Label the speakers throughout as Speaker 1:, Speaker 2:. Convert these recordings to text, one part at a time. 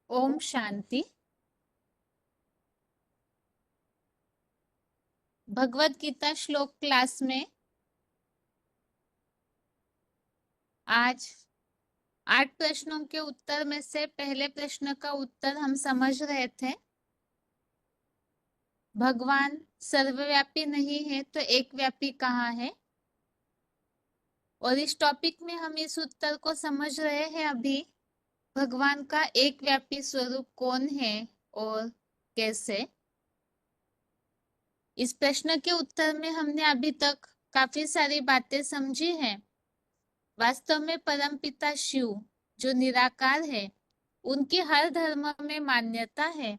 Speaker 1: ओम शांति। भगवत गीता श्लोक क्लास में आज 8 प्रश्नों के उत्तर में से पहले प्रश्न का उत्तर हम समझ रहे थे। भगवान सर्वव्यापी नहीं है तो एक व्यापी कहाँ है। और इस टॉपिक में हम इस उत्तर को समझ रहे हैं अभी। भगवान का एक व्यापी स्वरूप कौन है और कैसे। इस प्रश्न के उत्तर में हमने अभी तक काफी सारी बातें समझी हैं। वास्तव में परमपिता शिव जो निराकार है, उनकी हर धर्म में मान्यता है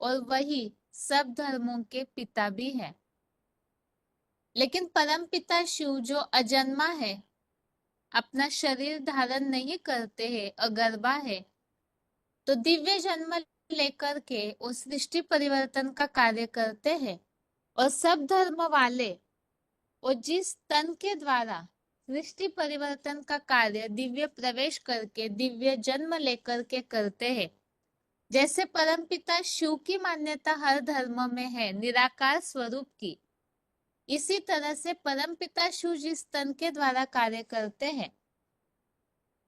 Speaker 1: और वही सब धर्मों के पिता भी है। लेकिन परमपिता शिव जो अजन्मा है, अपना शरीर धारण नहीं करते हैं, अगर्भा है, तो दिव्य जन्म लेकर के वो सृष्टि परिवर्तन का कार्य करते हैं। और सब धर्म वाले और जिस तन के द्वारा सृष्टि परिवर्तन का कार्य दिव्य प्रवेश करके दिव्य जन्म लेकर के करते हैं, जैसे परमपिता शिव की मान्यता हर धर्म में है निराकार स्वरूप की, इसी तरह से परमपिता शिव जिस तन के द्वारा कार्य करते हैं,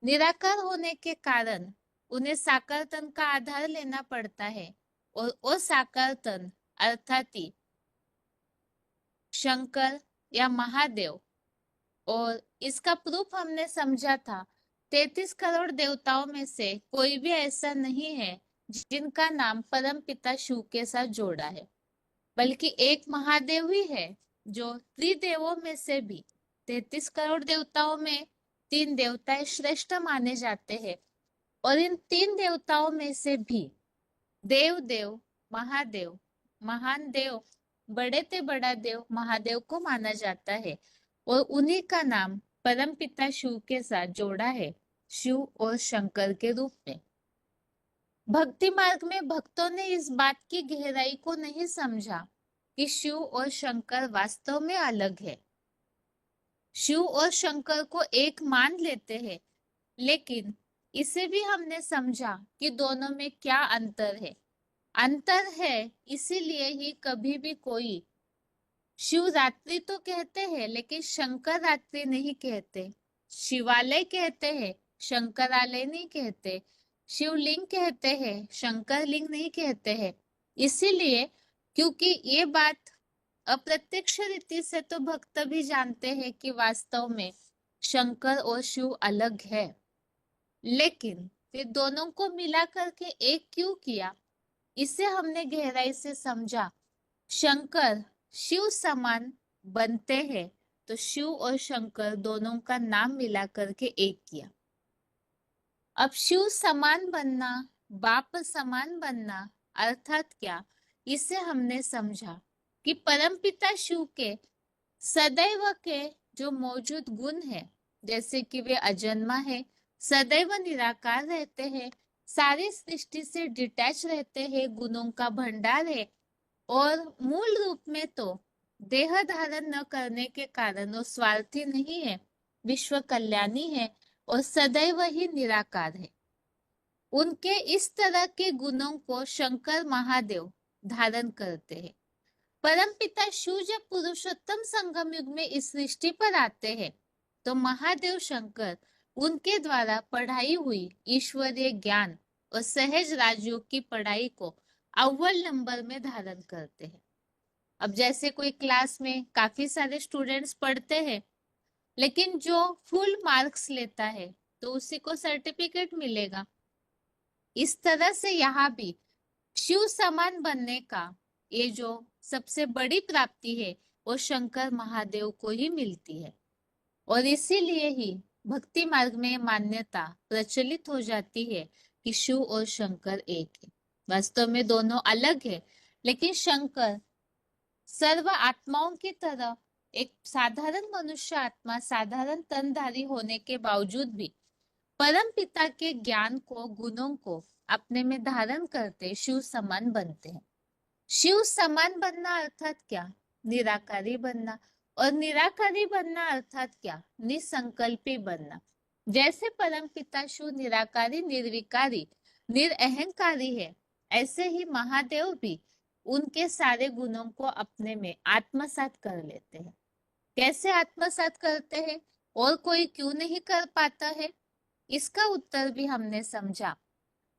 Speaker 1: निराकार होने के कारण उन्हें साकार तन का आधार लेना पड़ता है। और वो साकार तन अर्थात शंकर या महादेव। और इसका प्रूफ हमने समझा था, 33 करोड़ देवताओं में से कोई भी ऐसा नहीं है जिनका नाम परमपिता शिव के साथ जोड़ा है, बल्कि एक महादेव ही है जो त्रिदेवों में से भी 33 करोड़ देवताओं में 3 देवताएं श्रेष्ठ माने जाते हैं। और इन 3 देवताओं में से भी देव देव महादेव, महान देव, बड़े ते बड़ा देव महादेव को माना जाता है। और उन्हीं का नाम परमपिता शिव के साथ जोड़ा है, शिव और शंकर के रूप में। भक्ति मार्ग में भक्तों ने इस बात की गहराई को नहीं समझा कि शिव और शंकर वास्तव में अलग है। शिव और शंकर को एक मान लेते हैं, लेकिन इसे भी हमने समझा कि दोनों में क्या अंतर है। अंतर है, इसीलिए ही कभी भी कोई शिवरात्रि तो कहते हैं लेकिन शंकर रात्रि नहीं कहते। शिवालय कहते हैं, शंकरालय नहीं कहते। शिवलिंग कहते हैं, शंकर लिंग नहीं कहते हैं। इसीलिए क्योंकि ये बात अप्रत्यक्ष रीति से तो भक्त भी जानते हैं कि वास्तव में शंकर और शिव अलग है, लेकिन फिर दोनों को मिला करके एक क्यों किया, इसे हमने गहराई से समझा। शंकर शिव समान बनते हैं तो शिव और शंकर दोनों का नाम मिला करके एक किया। अब शिव समान बनना, बाप समान बनना अर्थात क्या, इसे हमने समझा कि परमपिता शिव के सदैव के जो मौजूद गुण है, जैसे कि वे अजन्मा है, सदैव निराकार रहते हैं, सारी सृष्टि से डिटैच रहते हैं, गुणों का भंडार है। और मूल रूप में तो देह धारण न करने के कारण वो स्वार्थी नहीं है, विश्व कल्याणी है और सदैव ही निराकार है। उनके इस तरह के गुणों को शंकर महादेव धारण करते हैं। परमपिता शिव जब पुरुषोत्तम संगम युग में इस सृष्टि पर आते हैं, तो महादेव शंकर उनके द्वारा पढ़ाई हुई ईश्वरीय ज्ञान और सहज राजयोग की पढ़ाई को अव्वल नंबर में धारण करते हैं। अब जैसे कोई क्लास में काफी सारे स्टूडेंट्स पढ़ते हैं, लेकिन जो फुल मार्क्स लेता है तो उसी को सर्टिफिकेट मिलेगा। इस तरह से यहाँ भी शिव समान बनने का ये जो सबसे बड़ी प्राप्ति है, वो शंकर महादेव को ही मिलती है। और इसीलिए ही भक्ति मार्ग में मान्यता प्रचलित हो जाती है कि शिव और शंकर एक है। वास्तव में दोनों अलग है, लेकिन शंकर सर्व आत्माओं की तरह एक साधारण मनुष्य आत्मा, साधारण तनधारी होने के बावजूद भी परम पिता के ज्ञान को, गुणों को अपने में धारण करते शिव समान बनते हैं। शिव समान बनना अर्थात क्या, निराकारी बनना। और निराकारी बनना अर्थात क्या? निसंकल्पी बनना। जैसे परमपिता शिव निराकारी, निर्विकारी, निरअहंकारी है, ऐसे ही महादेव भी उनके सारे गुणों को अपने में आत्मसात कर लेते हैं। कैसे आत्मसात करते हैं और कोई क्यों नहीं कर पाता है, इसका उत्तर भी हमने समझा।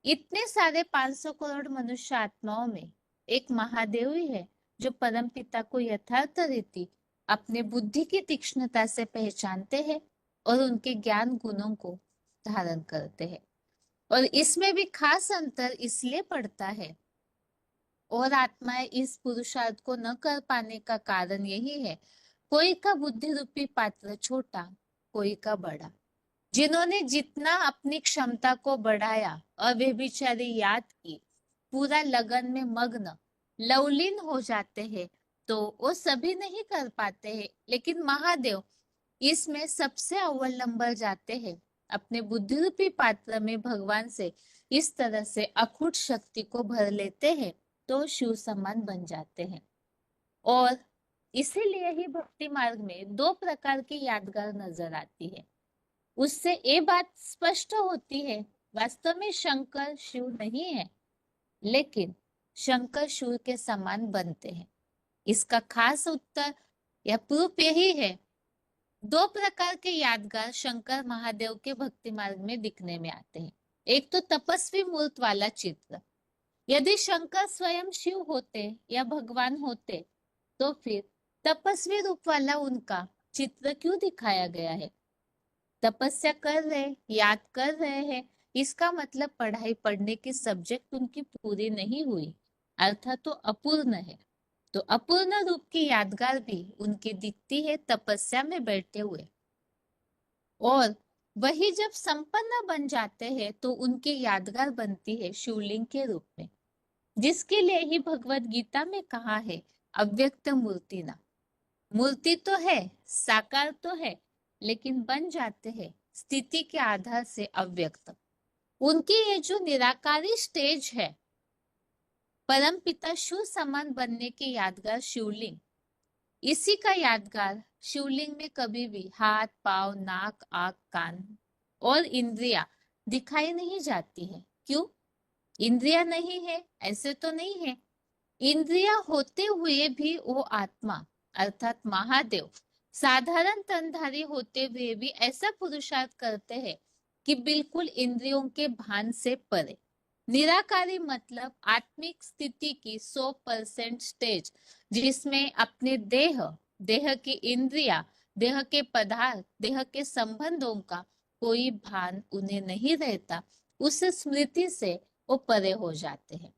Speaker 1: इतने सारे 500 करोड़ मनुष्य आत्माओं में एक महादेव ही है जो परम पिता को यथार्थ रीति अपने बुद्धि की तीक्ष्णता से पहचानते हैं और उनके ज्ञान गुणों को धारण करते हैं। और इसमें भी खास अंतर इसलिए पड़ता है, और आत्माएं इस पुरुषार्थ को न कर पाने का कारण यही है, कोई का बुद्धि रूपी पात्र छोटा, कोई का बड़ा। जिन्होंने जितना अपनी क्षमता को बढ़ाया और वे बेचारे याद की पूरा लगन में मग्न लवलीन हो जाते हैं, तो वो सभी नहीं कर पाते हैं। लेकिन महादेव इसमें सबसे अव्वल नंबर जाते हैं, अपने बुद्धि रूपी पात्र में भगवान से इस तरह से अखुट शक्ति को भर लेते हैं, तो शिव समान बन जाते हैं। और इसीलिए ही भक्ति मार्ग में दो प्रकार की यादगार नजर आती है। उससे ये बात स्पष्ट होती है, वास्तव में शंकर शिव नहीं है, लेकिन शंकर शिव के समान बनते हैं। इसका खास उत्तर या प्रूफ यही है, दो प्रकार के यादगार शंकर महादेव के भक्ति मार्ग में दिखने में आते हैं। एक तो तपस्वी मूर्त वाला चित्र। यदि शंकर स्वयं शिव होते या भगवान होते, तो फिर तपस्वी रूप वाला उनका चित्र क्यों दिखाया गया है? तपस्या कर रहे, याद कर रहे हैं, इसका मतलब पढ़ाई पढ़ने की सब्जेक्ट उनकी पूरी नहीं हुई, अर्थात तो अपूर्ण है। तो अपूर्ण रूप की यादगार भी उनकी दिखती है तपस्या में बैठे हुए। और वही जब संपन्न बन जाते हैं तो उनकी यादगार बनती है शिवलिंग के रूप में, जिसके लिए ही भगवत गीता में कहा है, अव्यक्त मूर्ति ना। मूर्ति तो है, साकार तो है, लेकिन बन जाते हैं स्थिति के आधार से अव्यक्त। उनकी ये जो निराकारी स्टेज है, परम पिता शिव समान बनने की यादगार शिवलिंग, इसी का यादगार शिवलिंग में कभी भी हाथ, पांव, नाक, आंख, कान और इंद्रिया दिखाई नहीं जाती है। क्यों? इंद्रिया नहीं है ऐसे तो नहीं है। इंद्रिया होते हुए भी वो आत्मा अर्थात महादेव साधारण तनधारी होते हुए भी ऐसा पुरुषार्थ करते हैं कि बिल्कुल इंद्रियों के भान से परे। निराकारी मतलब आत्मिक स्थिति की 100% स्टेज, जिसमें अपने देह की इंद्रिया, देह के पदार्थ, देह के संबंधों का कोई भान उन्हें नहीं रहता। उस स्मृति से वो परे हो जाते हैं।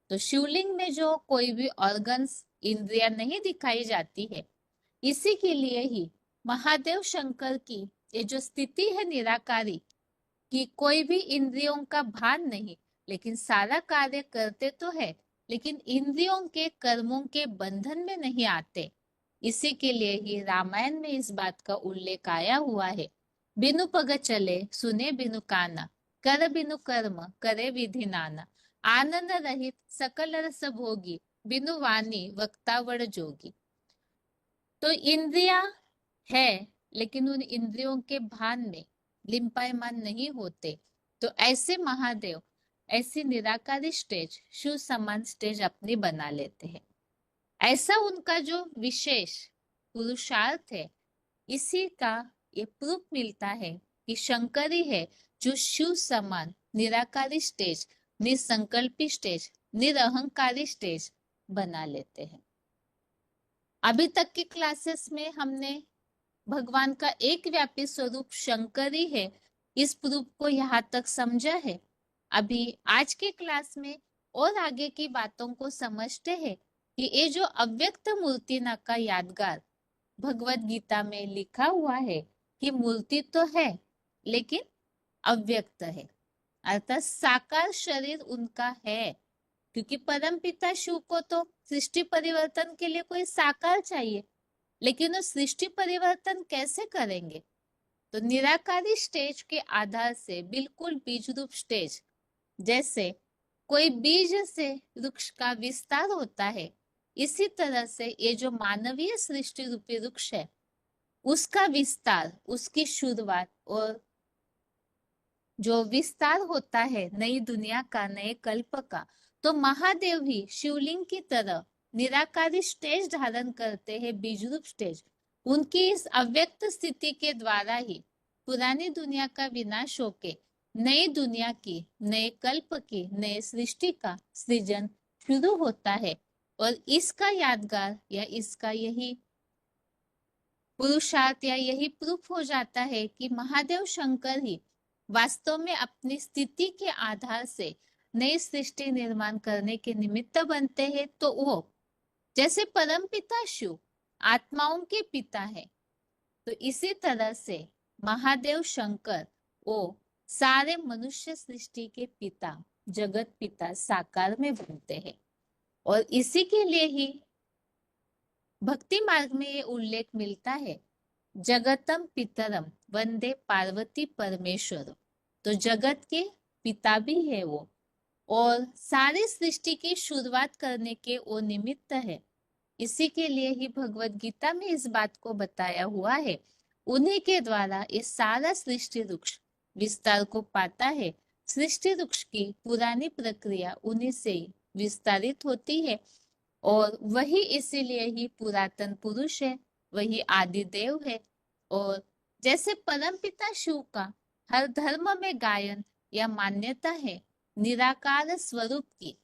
Speaker 1: तो शिवलिंग में जो कोई भी ऑर्गन्स, इंद्रिया नहीं दिखाई जाती है, इसी के लिए ही महादेव शंकर की ये जो स्थिति है निराकारी, कि कोई भी इंद्रियों का भान नहीं, लेकिन सारा कार्य करते तो है, लेकिन इंद्रियों के कर्मों के बंधन में नहीं आते। इसी के लिए ही रामायण में इस बात का उल्लेख आया हुआ है, बिनु पग चले सुने बिनु काना, कर बिनु कर्म करे विधि नाना, आनंद रहित सकल रस भोगी, बिनु वाणी वक्ता वड़ जोगी। तो इंद्रिया है, लेकिन उन इंद्रियों के भान में लिम्पायमान नहीं होते। तो ऐसे महादेव ऐसी निराकारी स्टेज, शिव समान स्टेज अपनी बना लेते हैं। ऐसा उनका जो विशेष पुरुषार्थ है, इसी का ये प्रूफ मिलता है कि शंकर ही है जो शिव समान निराकारी स्टेज, निसंकल्पी स्टेज, निरअहंकारी स्टेज बना लेते हैं। अभी तक की क्लासेस में हमने भगवान का एक व्यापी स्वरूप शंकर ही है, इस प्रूफ को यहाँ तक समझा है। अभी आज के क्लास में और आगे की बातों को समझते हैं कि ये जो अव्यक्त मूर्ति ना का यादगार भगवत गीता में लिखा हुआ है कि मूर्ति तो है लेकिन अव्यक्त है, अर्थात साकार शरीर उनका है, क्योंकि परम पिता शिव को तो सृष्टि परिवर्तन के लिए कोई साकार चाहिए, लेकिन वो सृष्टि परिवर्तन कैसे करेंगे? तो निराकारी स्टेज के आधार से बिल्कुल बीज रूप स्टेज, जैसे कोई बीज से वृक्ष का विस्तार होता है, इसी तरह से ये जो मानवीय सृष्टि रूपी वृक्ष है, उसका विस्तार, उसकी शुरुआत और जो विस्तार होता है नई दुनिया का, नए कल्प का, तो महादेव ही शिवलिंग की तरह निराकारी स्टेज धारण करते हैं, बीज रूप स्टेज। उनकी इस अव्यक्त स्थिति के द्वारा ही पुरानी दुनिया का विनाश होके नई दुनिया की, नए कल्प की, नए सृष्टि का सृजन शुरू होता है। और इसका यादगार या इसका यही पुरुषार्थ या यही प्रूफ हो जाता है कि महादेव शंकर ही वास्तव में अपनी स्थिति के आधार से नई सृष्टि निर्माण करने के निमित्त बनते हैं। तो वो जैसे परमपिता शिव आत्माओं के पिता है, तो इसी तरह से महादेव शंकर वो सारे मनुष्य सृष्टि के पिता, जगत पिता साकार में बनते हैं। और इसी के लिए ही भक्ति मार्ग में ये उल्लेख मिलता है, जगतम पितरम वंदे पार्वती परमेश्वर। तो जगत के पिता भी है वो, और सारी सृष्टि की शुरुआत करने के वो निमित्त है। इसी के लिए ही भगवत गीता में इस बात को बताया हुआ है, उन्हीं के द्वारा ये सारा सृष्टि वृक्ष विस्तार को पाता है। सृष्टि वृक्ष की पुरानी प्रक्रिया उन्हीं से ही विस्तारित होती है, और वही इसीलिए ही पुरातन पुरुष है, वही आदि देव है। और जैसे परमपिता शिव का हर धर्म में गायन या मान्यता है निराकार स्वरूप की,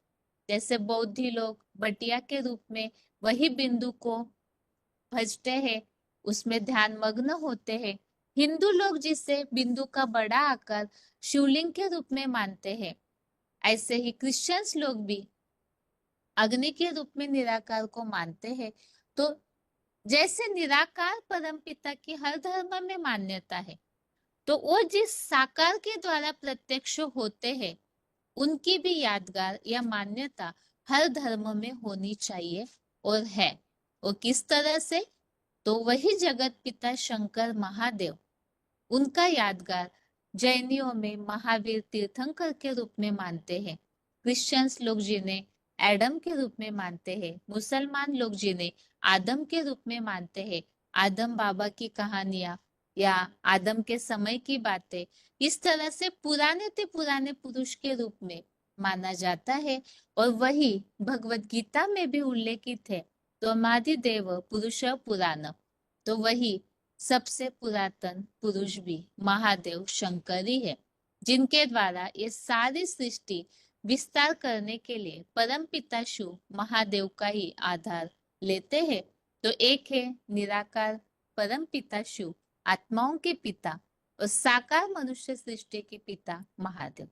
Speaker 1: जैसे बौद्धि लोग बटिया के रूप में वही बिंदु को भजते हैं, उसमें ध्यान मग्न होते हैं। हिंदू लोग जिसे बिंदु का बड़ा आकार शिवलिंग के रूप में मानते हैं, ऐसे ही क्रिश्चियंस लोग भी अग्नि के रूप में निराकार को मानते हैं। तो जैसे निराकार परमपिता की हर धर्म में मान्यता है, तो वो जिस साकार के द्वारा प्रत्यक्ष होते हैं, उनकी भी यादगार या मान्यता हर धर्म में होनी चाहिए और है। और किस तरह से, तो वही जगत पिता शंकर महादेव, उनका यादगार जैनियों में महावीर तीर्थंकर के रूप में मानते हैं, क्रिश्चियंस लोग जिन्हें एडम के रूप में मानते हैं, मुसलमान लोग जिन्हें आदम के रूप में मानते हैं, आदम बाबा की कहानियां या आदम के समय की बातें, इस तरह से पुराने ते पुराने पुरुष के रूप में माना जाता है। और वही भगवत गीता में भी उल्लेखित है, तो देव पुरुष पुराण, तो वही सबसे पुरातन पुरुष भी महादेव शंकर ही है, जिनके द्वारा ये सारी सृष्टि विस्तार करने के लिए परम पिता शिव महादेव का ही आधार लेते हैं। तो एक है निराकार परम पिता शिव आत्माओं के पिता, और साकार मनुष्य सृष्टि के पिता महादेव।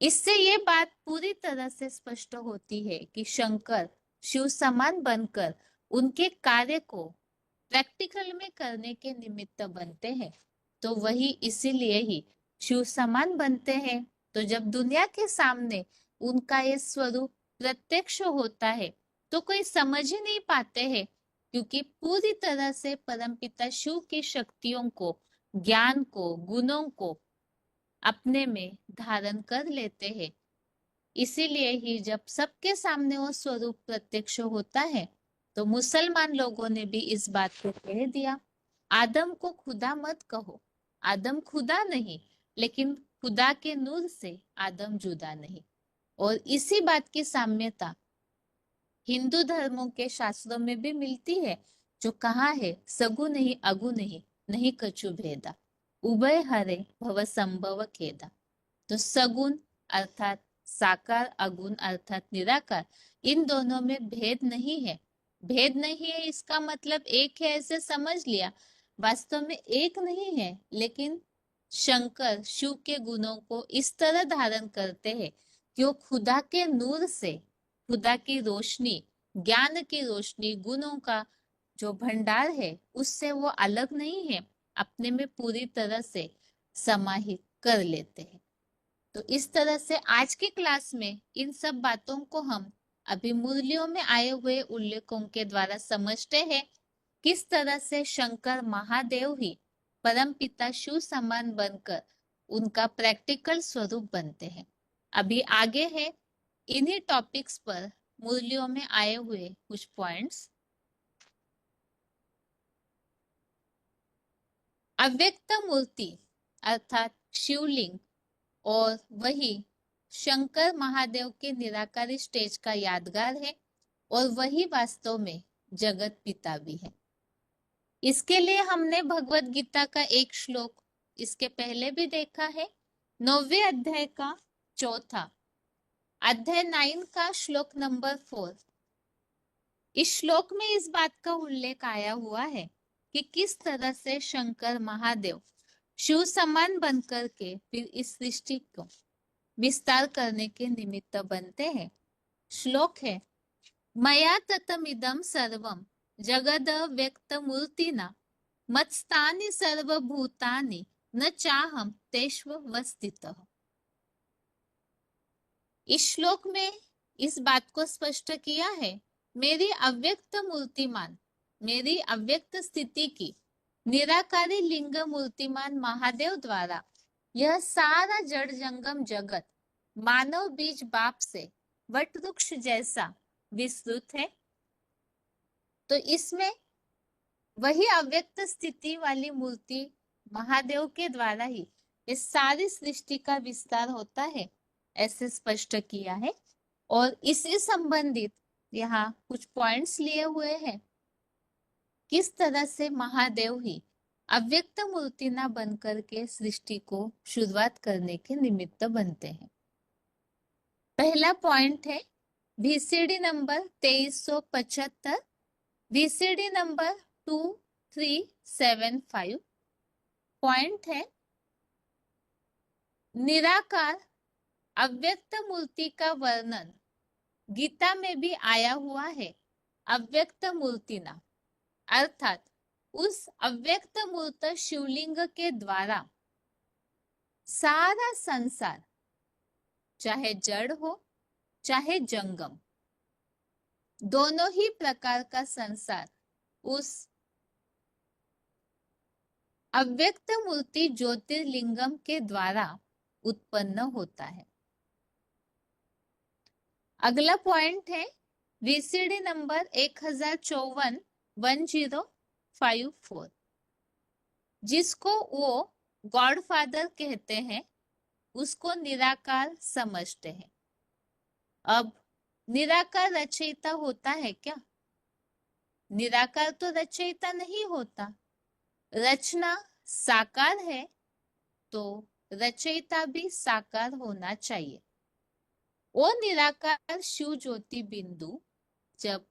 Speaker 1: इससे ये बात पूरी तरह से स्पष्ट होती है कि शंकर शिव समान बनकर उनके कार्य को प्रैक्टिकल में करने के निमित्त बनते हैं। तो वही इसीलिए ही शिव समान बनते हैं। तो जब दुनिया के सामने उनका ये स्वरूप प्रत्यक्ष होता है, तो कोई समझ ही नहीं पाते हैं, क्योंकि पूरी तरह से परमपिता शिव की शक्तियों को, ज्ञान को, गुणों को अपने में धारण कर लेते हैं। इसीलिए ही जब सबके सामने वो स्वरूप प्रत्यक्ष होता है, तो मुसलमान लोगों ने भी इस बात को कह दिया, आदम को खुदा मत कहो, आदम खुदा नहीं, लेकिन खुदा के नूर से आदम जुदा नहीं। और इसी बात की साम्यता हिंदू धर्मों के शास्त्रों में भी मिलती है, जो कहा है सगु नहीं अगु नहीं, नहीं कछु भेदा, उभय हरे भव संभव खेदा। तो सगुण अर्थात साकार, अगुण अर्थात निराकार, इन दोनों में भेद नहीं है। भेद नहीं है इसका मतलब एक है ऐसे समझ लिया, वास्तव में एक नहीं है, लेकिन शंकर शिव के गुणों को इस तरह धारण करते हैं कि वो खुदा के नूर से, खुदा की रोशनी, ज्ञान की रोशनी, गुणों का जो भंडार है, उससे वो अलग नहीं है, अपने में पूरी तरह से समाहित कर लेते हैं। तो इस तरह से आज की क्लास में इन सब बातों को हम अभी मुरलियों में आए हुए उल्लेखों के द्वारा समझते हैं, किस तरह से शंकर महादेव ही परम पिता शिव समान बनकर उनका प्रैक्टिकल स्वरूप बनते हैं। अभी आगे है, इन्हीं टॉपिक्स पर मूर्तियों में आए हुए कुछ पॉइंट्स। अव्यक्त मूर्ति अर्थात शिवलिंग और वही शंकर महादेव के निराकारी स्टेज का यादगार है और वही वास्तव में जगत पिता भी है। इसके लिए हमने भगवत गीता का एक श्लोक इसके पहले भी देखा है, 9वें अध्याय का 4, अध्याय 9 का श्लोक नंबर 4। इस श्लोक में इस बात का उल्लेख आया हुआ है कि किस तरह से शंकर महादेव शिव समान बनकर के फिर इस सृष्टि को विस्तार करने के निमित्त बनते हैं। श्लोक है, मया ततमिदं सर्वं जगद व्यक्त मूर्तिना मत्स्थानि सर्वभूतानि न चाहम तेष्वस्थितः। इस श्लोक में इस बात को स्पष्ट किया है, मेरी अव्यक्त मूर्तिमान, मेरी अव्यक्त स्थिति की निराकारी लिंग मूर्तिमान महादेव द्वारा यह सारा जड़ जंगम जगत मानव बीज बाप से वट वृक्ष जैसा विस्तृत है। तो इसमें वही अव्यक्त स्थिति वाली मूर्ति महादेव के द्वारा ही इस सारी सृष्टि का विस्तार होता है, ऐसे स्पष्ट किया है। और इससे संबंधित यहाँ कुछ पॉइंट्स लिए हुए हैं, किस तरह से महादेव ही अव्यक्त मूर्ति ना बनकर के सृष्टि को शुरुआत करने के निमित्त बनते हैं। पहला पॉइंट है VCD number 2375, VCD number 2375। Point है, निराकार अव्यक्त मूर्ति का वर्णन गीता में भी आया हुआ है अव्यक्त मूर्तिना, अर्थात उस अव्यक्त मूर्त शिवलिंग के द्वारा सारा संसार, चाहे जड़ हो चाहे जंगम, दोनों ही प्रकार का संसार उस अव्यक्त मूर्ति ज्योतिर्लिंगम के द्वारा उत्पन्न होता है। अगला पॉइंट है VCD नंबर 1054, जिसको वो गॉडफादर कहते हैं, उसको निराकार समझते हैं। अब निराकार रचयिता होता है क्या? निराकार तो रचयिता नहीं होता। रचना साकार है तो रचयिता भी साकार होना चाहिए। वो निराकार शिव ज्योति बिंदु जब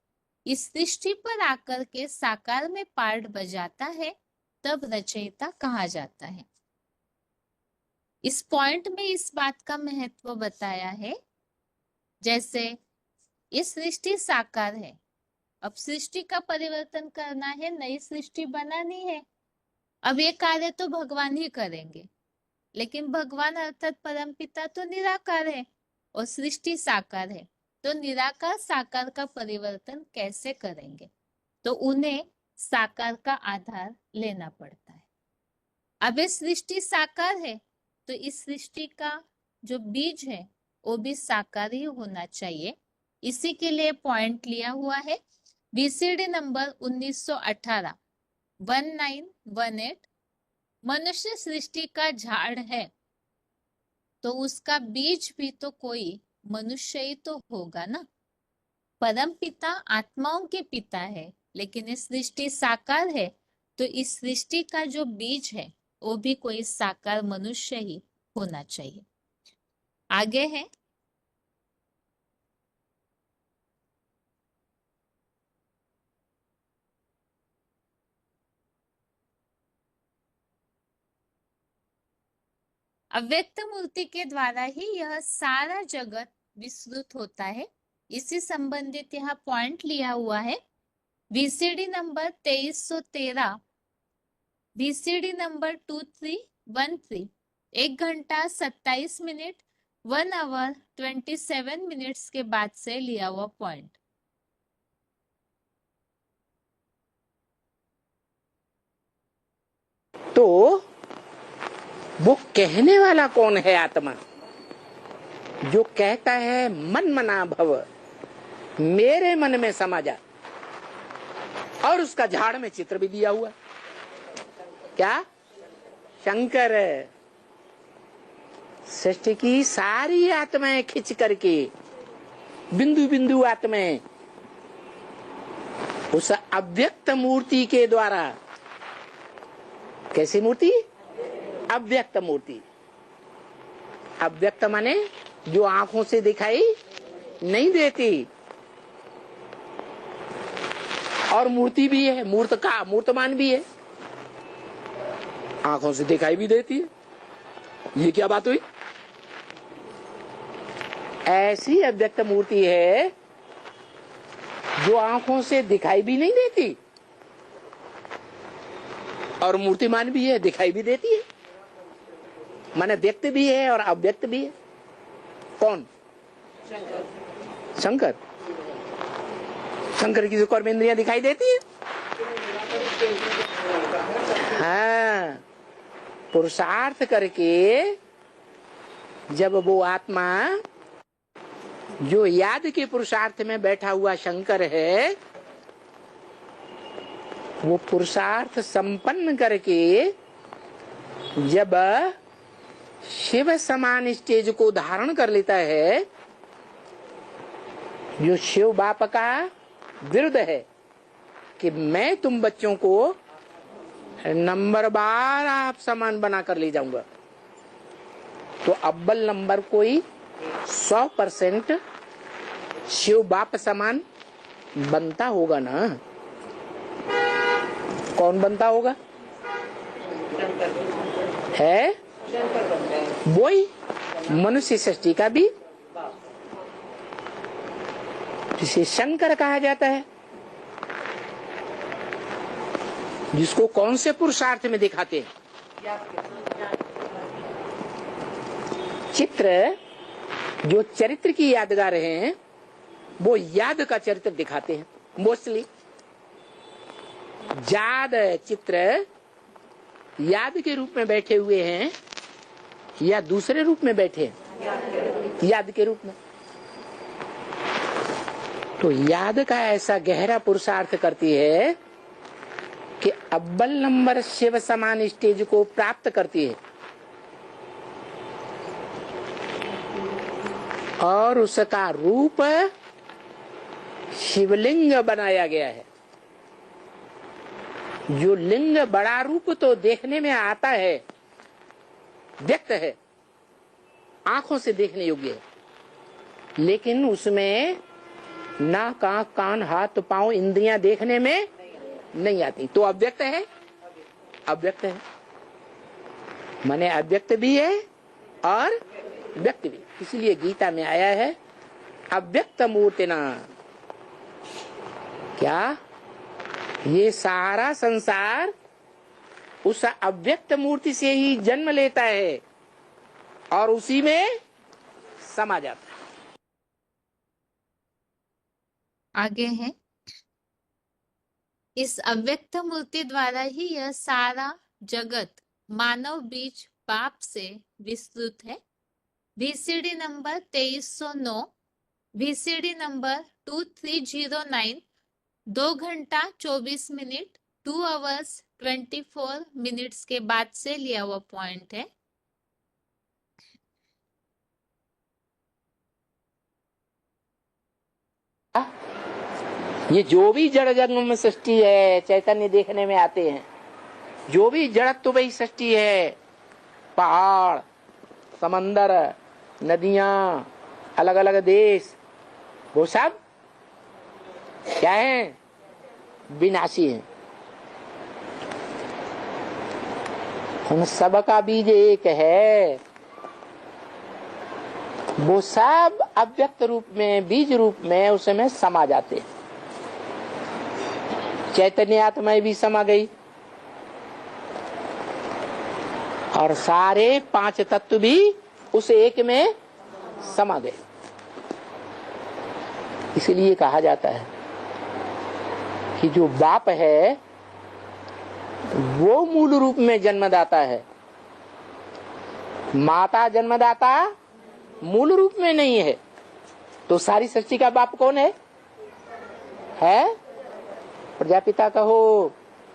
Speaker 1: इस सृष्टि पर आकर के साकार में पार्ट बजाता है तब रचयिता कहा जाता है। इस पॉइंट में इस बात का महत्व बताया है, जैसे इस सृष्टि साकार है, अब सृष्टि का परिवर्तन करना है, नई सृष्टि बनानी है। अब ये कार्य तो भगवान ही करेंगे, लेकिन भगवान अर्थात परमपिता तो निराकार है और सृष्टि साकार है, तो निराकार साकार का परिवर्तन कैसे करेंगे? तो उन्हें साकार का आधार लेना पड़ता है। अब ये सृष्टि साकार है तो इस सृष्टि का जो बीज है वो भी साकार ही होना चाहिए। इसी के लिए पॉइंट लिया हुआ है VCD नंबर 1918, 1918। मनुष्य सृष्टि का झाड़ है तो उसका बीज भी तो कोई मनुष्य ही तो होगा ना। परम पिता आत्माओं के पिता है, लेकिन इस सृष्टि साकार है तो इस सृष्टि का जो बीज है वो भी कोई साकार मनुष्य ही होना चाहिए। आगे है अव्यक्त मूर्ति के द्वारा ही यह सारा जगत विस्तृत होता है। इसी संबंधित यहाँ पॉइंट लिया हुआ है VCD नंबर 2313, VCD नंबर 2313, 1 घंटा 27 मिनट 1 आवर 27 मिनट्स के बाद से लिया हुआ पॉइंट।
Speaker 2: तो वो कहने वाला कौन है? आत्मा जो कहता है मन मना भव, मेरे मन में समा जा। और उसका झाड़ में चित्र भी दिया हुआ, क्या? शंकर। सृष्टि की सारी आत्माएं खिंच करके बिंदु बिंदु आत्माएं उस अव्यक्त मूर्ति के द्वारा, कैसी मूर्ति? अव्यक्त मूर्ति। अव्यक्त माने जो आंखों से दिखाई नहीं देती, और मूर्ति भी है, मूर्तमान भी है, आंखों से दिखाई भी देती है। ये क्या बात हुई? ऐसी अव्यक्त मूर्ति है जो आंखों से दिखाई भी नहीं देती और मूर्तिमान भी है, दिखाई भी देती है, माने व्यक्त भी है और अव्यक्त भी है। कौन? शंकर। शंकर की जो कर्म इंद्रियां दिखाई देती है। हाँ, पुरुषार्थ करके जब वो आत्मा जो याद के पुरुषार्थ में बैठा हुआ शंकर है, वो पुरुषार्थ संपन्न करके जब शिव समान स्टेज को धारण कर लेता है, जो शिव बाप का विरुद्ध है कि मैं तुम बच्चों को नंबर बार आप समान बना कर ले जाऊंगा, तो अव्वल नंबर कोई 100% शिव बाप समान बनता होगा ना? कौन बनता होगा? है वही मनुष्य सृष्टि का भी, जिसे शंकर कहा जाता है, जिसको कौन से पुरुषार्थ में दिखाते हैं? चित्र जो चरित्र की यादगार हैं, वो याद का चरित्र दिखाते हैं मोस्टली। याद चित्र याद के रूप में बैठे हुए हैं या दूसरे रूप में बैठे हैं? याद के रूप में। तो याद का ऐसा गहरा पुरुषार्थ करती है कि अव्वल नंबर शिव समान स्टेज को प्राप्त करती है, और उसका रूप शिवलिंग बनाया गया है। जो लिंग बड़ा रूप तो देखने में आता है, व्यक्त है, आंखों से देखने योग्य है, लेकिन उसमें नाक, आंख, कान, हाथ, पांव, इंद्रियां देखने में नहीं आती, तो अव्यक्त है। अव्यक्त है माने अव्यक्त भी है और व्यक्त भी। इसलिए गीता में आया है अव्यक्त मूर्तिना। क्या? ये सारा संसार उस अव्यक्त मूर्ति से ही जन्म लेता है और उसी में समा जाता है।
Speaker 1: आगे है, इस अव्यक्त मूर्ति द्वारा ही यह सारा जगत मानव बीज पाप से विस्तृत है। VCD नंबर 2309, VCD नंबर 2309, 2 घंटा 24 मिनट 2 hours 24 minutes के बाद से लिया हुआ पॉइंट है।
Speaker 2: ये जो भी जड़ जन्म में सृष्टि है, चैतन्य देखने में आते हैं, जो भी जड़त्व वही सृष्टि है, पहाड़, समंदर, नदियां, अलग अलग देश, वो सब क्या है? विनाशी है। उन सब का बीज एक है, वो सब अव्यक्त रूप में, बीज रूप में उसमें समा जाते हैं। चैतन्य आत्मा भी समा गई और सारे 5 तत्व भी उस एक में समा गए। इसलिए कहा जाता है कि जो बाप है वो मूल रूप में जन्मदाता है, माता जन्मदाता मूल रूप में नहीं है। तो सारी सृष्टि का बाप कौन है? है? प्रजापिता कहो,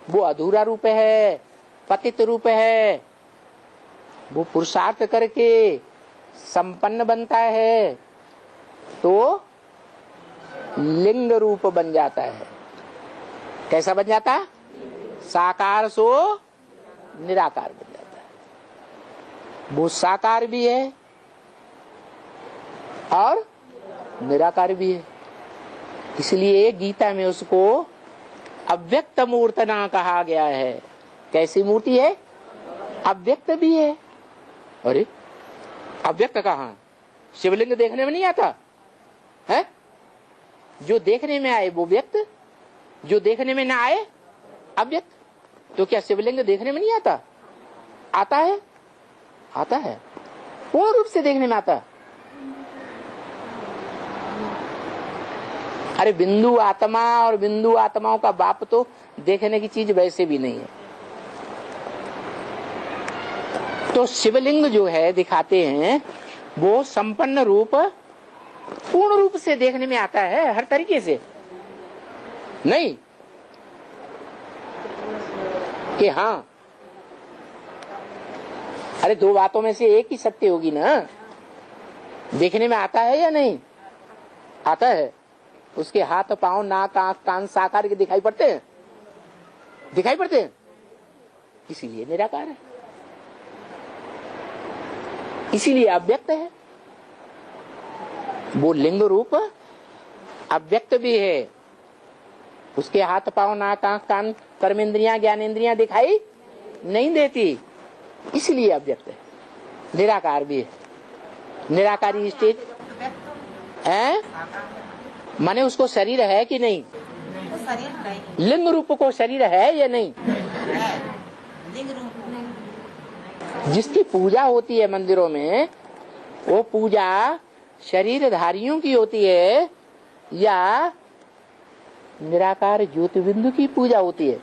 Speaker 2: वो अधूरा रूप है, पतित रूप है, वो पुरुषार्थ करके संपन्न बनता है तो लिंग रूप बन जाता है। कैसा बन जाता है? साकार सो निराकार बन जाता है। वो साकार भी है और निराकार भी है, इसलिए गीता में उसको अव्यक्त मूर्तना कहा गया है। कैसी मूर्ति है? अव्यक्त भी है। अरे अव्यक्त कहाँ? शिवलिंग देखने में नहीं आता है? जो देखने में आए वो व्यक्त, जो देखने में ना आए अव्यक्त। तो क्या शिवलिंग देखने में नहीं आता? आता है, आता है। पूर्ण रूप से देखने में आता है। अरे बिंदु आत्मा और बिंदु आत्माओं का बाप तो देखने की चीज वैसे भी नहीं है। तो शिवलिंग जो है दिखाते हैं वो संपन्न रूप पूर्ण रूप से देखने में आता है, हर तरीके से नहीं कि हाँ अरे दो बातों में से एक ही सत्य होगी ना। देखने में आता है या नहीं? आता है। उसके हाथ पांव नाक आंख कान साकार के दिखाई पड़ते हैं, दिखाई पड़ते हैं, इसीलिए निराकार है, इसीलिए अव्यक्त है। वो लिंग रूप अव्यक्त भी है। उसके हाथ पांव नाक आंख कान कर्मेंद्रियां ज्ञानेंद्रियां दिखाई नहीं देती, इसलिए अव्यक्त है। निराकार भी है। निराकारी स्टेज है, माने उसको शरीर है कि नहीं? लिंग रूप को शरीर है या नहीं? जिसकी पूजा होती है मंदिरों में, वो पूजा शरीरधारियों की होती है या निराकार ज्योतिबिंदु की पूजा होती है?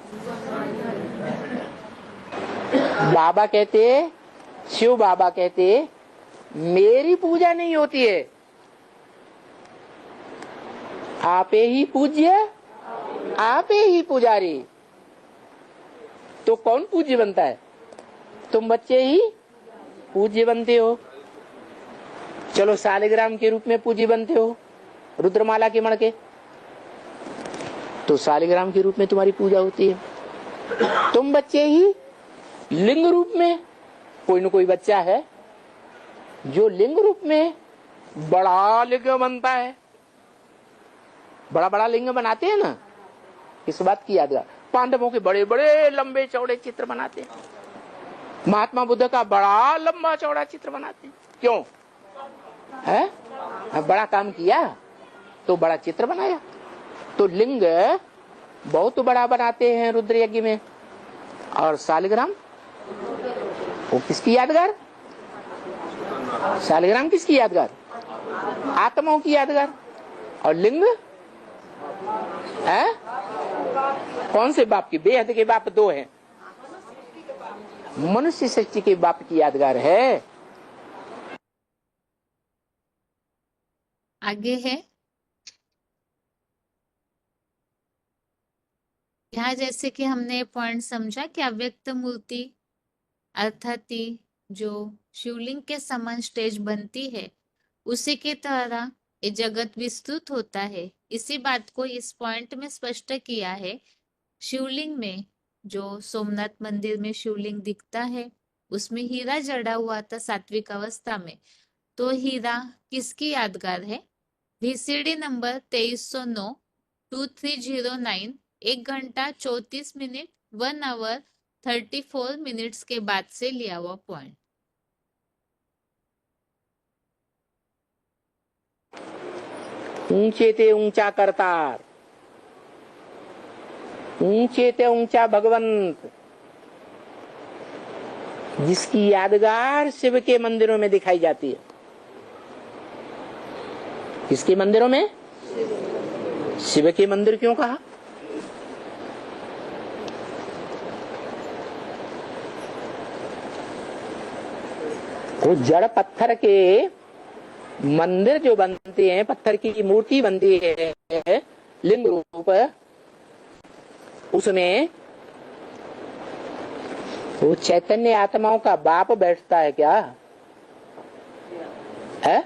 Speaker 2: बाबा कहते, शिव बाबा कहते, मेरी पूजा नहीं होती है, आपे ही पूज्य आपे ही पुजारी। तो कौन पूज्य बनता है? तुम बच्चे ही पूज्य बनते हो। चलो सालिग्राम के रूप में पूज्य बनते हो, रुद्रमाला के मणके, तो सालिग्राम के रूप में तुम्हारी पूजा होती है। तुम बच्चे ही लिंग रूप में, कोई न कोई बच्चा है जो लिंग रूप में बड़ा लिंग बनता है। बड़ा बड़ा लिंग बनाते हैं ना, इस बात की याद। पांडवों के बड़े बड़े लंबे चौड़े चित्र बनाते हैं, महात्मा बुद्ध का बड़ा लंबा चौड़ा चित्र बनाते हैं। क्यों है? बड़ा काम किया तो बड़ा चित्र बनाया। तो लिंग बहुत बड़ा बनाते हैं रुद्र यज्ञ में। और सालिग्राम वो किसकी यादगार? सालिग्राम किसकी यादगार? आत्माओं की यादगार। और लिंग है कौन से बाप की? बेहद के बाप दो हैं। मनुष्य सृष्टि के बाप की यादगार है।
Speaker 1: आगे है, यहाँ जैसे कि हमने पॉइंट समझा कि अव्यक्त मूर्ति अर्थात जो शिवलिंग के समान स्टेज बनती है, उसी की तरह ये जगत विस्तृत होता है। इसी बात को इस पॉइंट में स्पष्ट किया है। शिवलिंग में जो सोमनाथ मंदिर में शिवलिंग दिखता है, उसमें हीरा जड़ा हुआ था सात्विक अवस्था में। तो हीरा किसकी यादगार है? VCD नंबर 2309 2309 1 घंटा 34 मिनट 1 आवर 34 मिनट्स के बाद से लिया हुआ पॉइंट।
Speaker 2: ऊंचे ते ऊंचा करतार, ऊंचे ते ऊंचा भगवंत, जिसकी यादगार शिव के मंदिरों में दिखाई जाती है। किसके मंदिरों में? शिव के मंदिर क्यों कहा? वो जड़ पत्थर के मंदिर जो बनते हैं, पत्थर की मूर्ति बनती है, लिंग रूप, उसमें वो चैतन्य आत्माओं का बाप बैठता है क्या? है?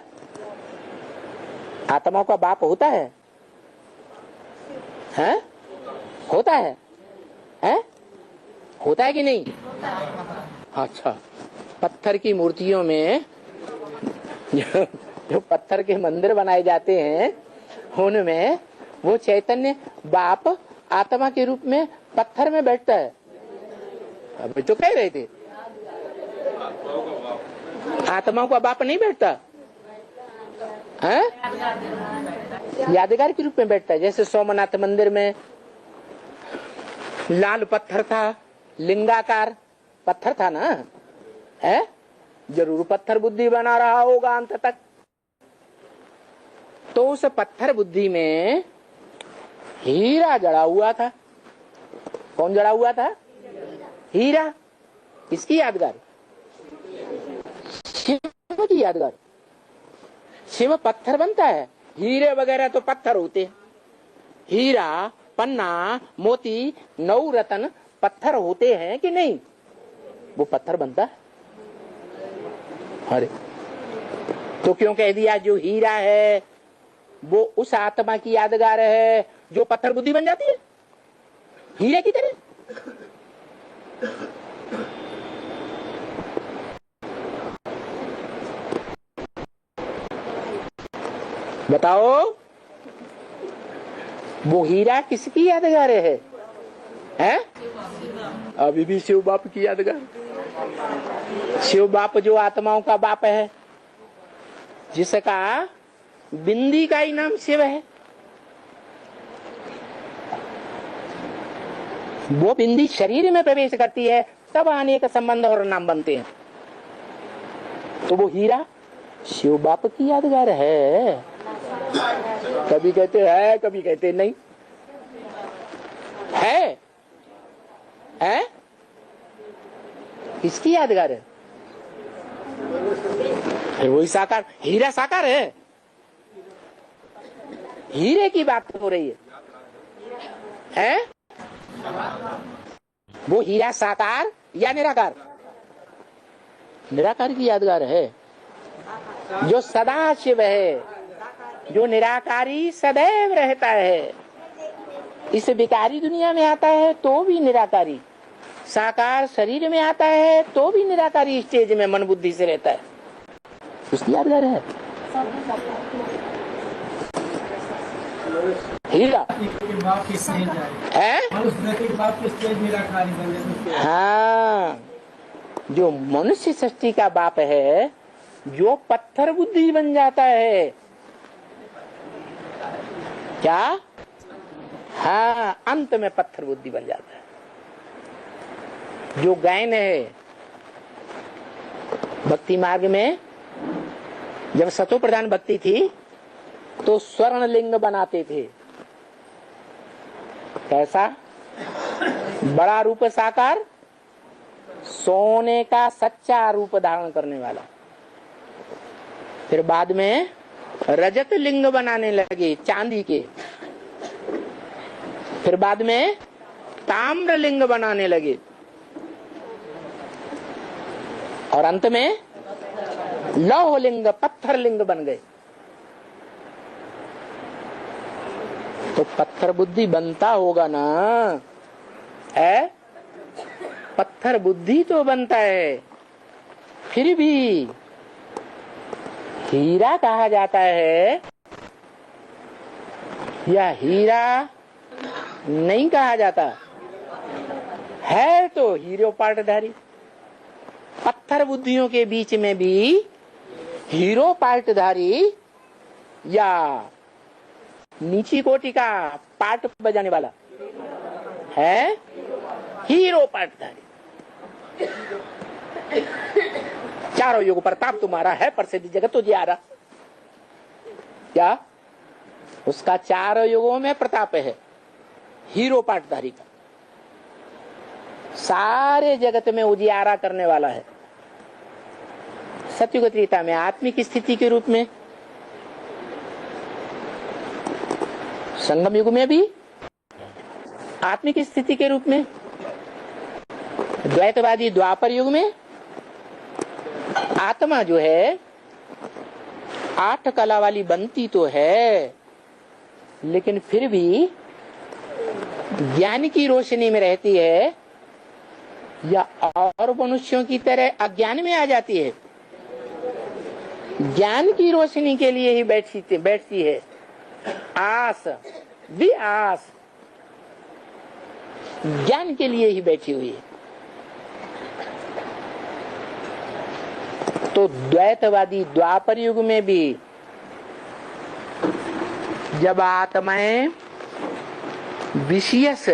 Speaker 2: आत्माओं का बाप होता है? हैं? होता है? हैं? होता है कि नहीं? अच्छा, पत्थर की मूर्तियों में जो पत्थर के मंदिर बनाए जाते हैं, उनमें वो चैतन्य बाप आत्मा के रूप में पत्थर में बैठता है। अभी तो कह रहे थे आत्माओं का बाप नहीं बैठता है, यादगार के रूप में बैठता है। जैसे सोमनाथ मंदिर में लाल पत्थर था, लिंगाकार पत्थर था ना, है? जरूर पत्थर बुद्धि बना रहा होगा अंत तक। तो उस पत्थर बुद्धि में हीरा जड़ा हुआ था। कौन जड़ा हुआ था? हीरा। किसकी यादगार? शिव की यादगार। शिव पत्थर बनता है, हीरे वगैरह तो पत्थर होते हैं। हीरा, पन्ना, मोती, नौ रत्न पत्थर होते हैं कि नहीं? वो पत्थर बनता है। अरे तो क्यों कह दिया जो हीरा है वो उस आत्मा की यादगार है जो पत्थर बुद्धि बन जाती है हीरे की तरह? बताओ, वो हीरा किसकी यादगार है? हैं? अभी भी शिव बाप की यादगार। शिव बाप जो आत्माओं का बाप है, जिसका बिंदी का ही नाम शिव है। वो बिंदी शरीर में प्रवेश करती है तब अनेक संबंध और नाम बनते हैं। तो वो हीरा शिव बाप की यादगार है। कभी कहते हैं, कभी कहते नहीं है। है? किसकी यादगार है? वही साकार। हीरा साकार है। हीरे की बात हो रही है? वो हीरा साकार या निराकार? निराकार की यादगार है। जो सदा शिव है, जो निराकारी सदैव रहता है, इस विकारी दुनिया में आता है तो भी निराकारी, साकार शरीर में आता है तो भी निराकारी स्टेज में मन बुद्धि से रहता है, उसकी यादगार है हीरा है। हाँ, जो मनुष्य सृष्टि का बाप है, जो पत्थर बुद्धि बन जाता है क्या? हाँ, अंत में पत्थर बुद्धि बन जाता है। जो गायन है भक्ति मार्ग में, जब सतो प्रधान भक्ति थी तो स्वर्ण लिंग बनाते थे। कैसा? बड़ा रूप साकार, सोने का सच्चा रूप धारण करने वाला। फिर बाद में रजत लिंग बनाने लगे, चांदी के। फिर बाद में ताम्र लिंग बनाने लगे और अंत में लौह लिंग, पत्थर लिंग बन गए। तो पत्थर बुद्धि बनता होगा ना, है? पत्थर बुद्धि तो बनता है, फिर भी हीरा कहा जाता है या हीरा नहीं कहा जाता है? तो हीरो पार्टधारी। पत्थर बुद्धियों के बीच में भी हीरो पार्टधारी या नीची कोटि का पार्ट बजाने वाला है, हीरो पार्टधारी। चारों युग प्रताप तुम्हारा है, प्रसिद्ध जगत तुझियारा। क्या? उसका चारों युगों में प्रताप है, हीरो पार्टधारी का। सारे जगत में उजियारा करने वाला है। सत्युग त्रेता में आत्मिक स्थिति के रूप में, संगम युग में भी आत्मिक स्थिति के रूप में, द्वैतवादी द्वापर युग में आत्मा जो है 8 कला वाली बनती तो है, लेकिन फिर भी ज्ञान की रोशनी में रहती है या और मनुष्यों की तरह अज्ञान में आ जाती है। ज्ञान की रोशनी के लिए ही बैठती है। आस भी आस ज्ञान के लिए ही बैठी हुई है। तो द्वैतवादी द्वापर युग में भी जब आत्माएं विषयस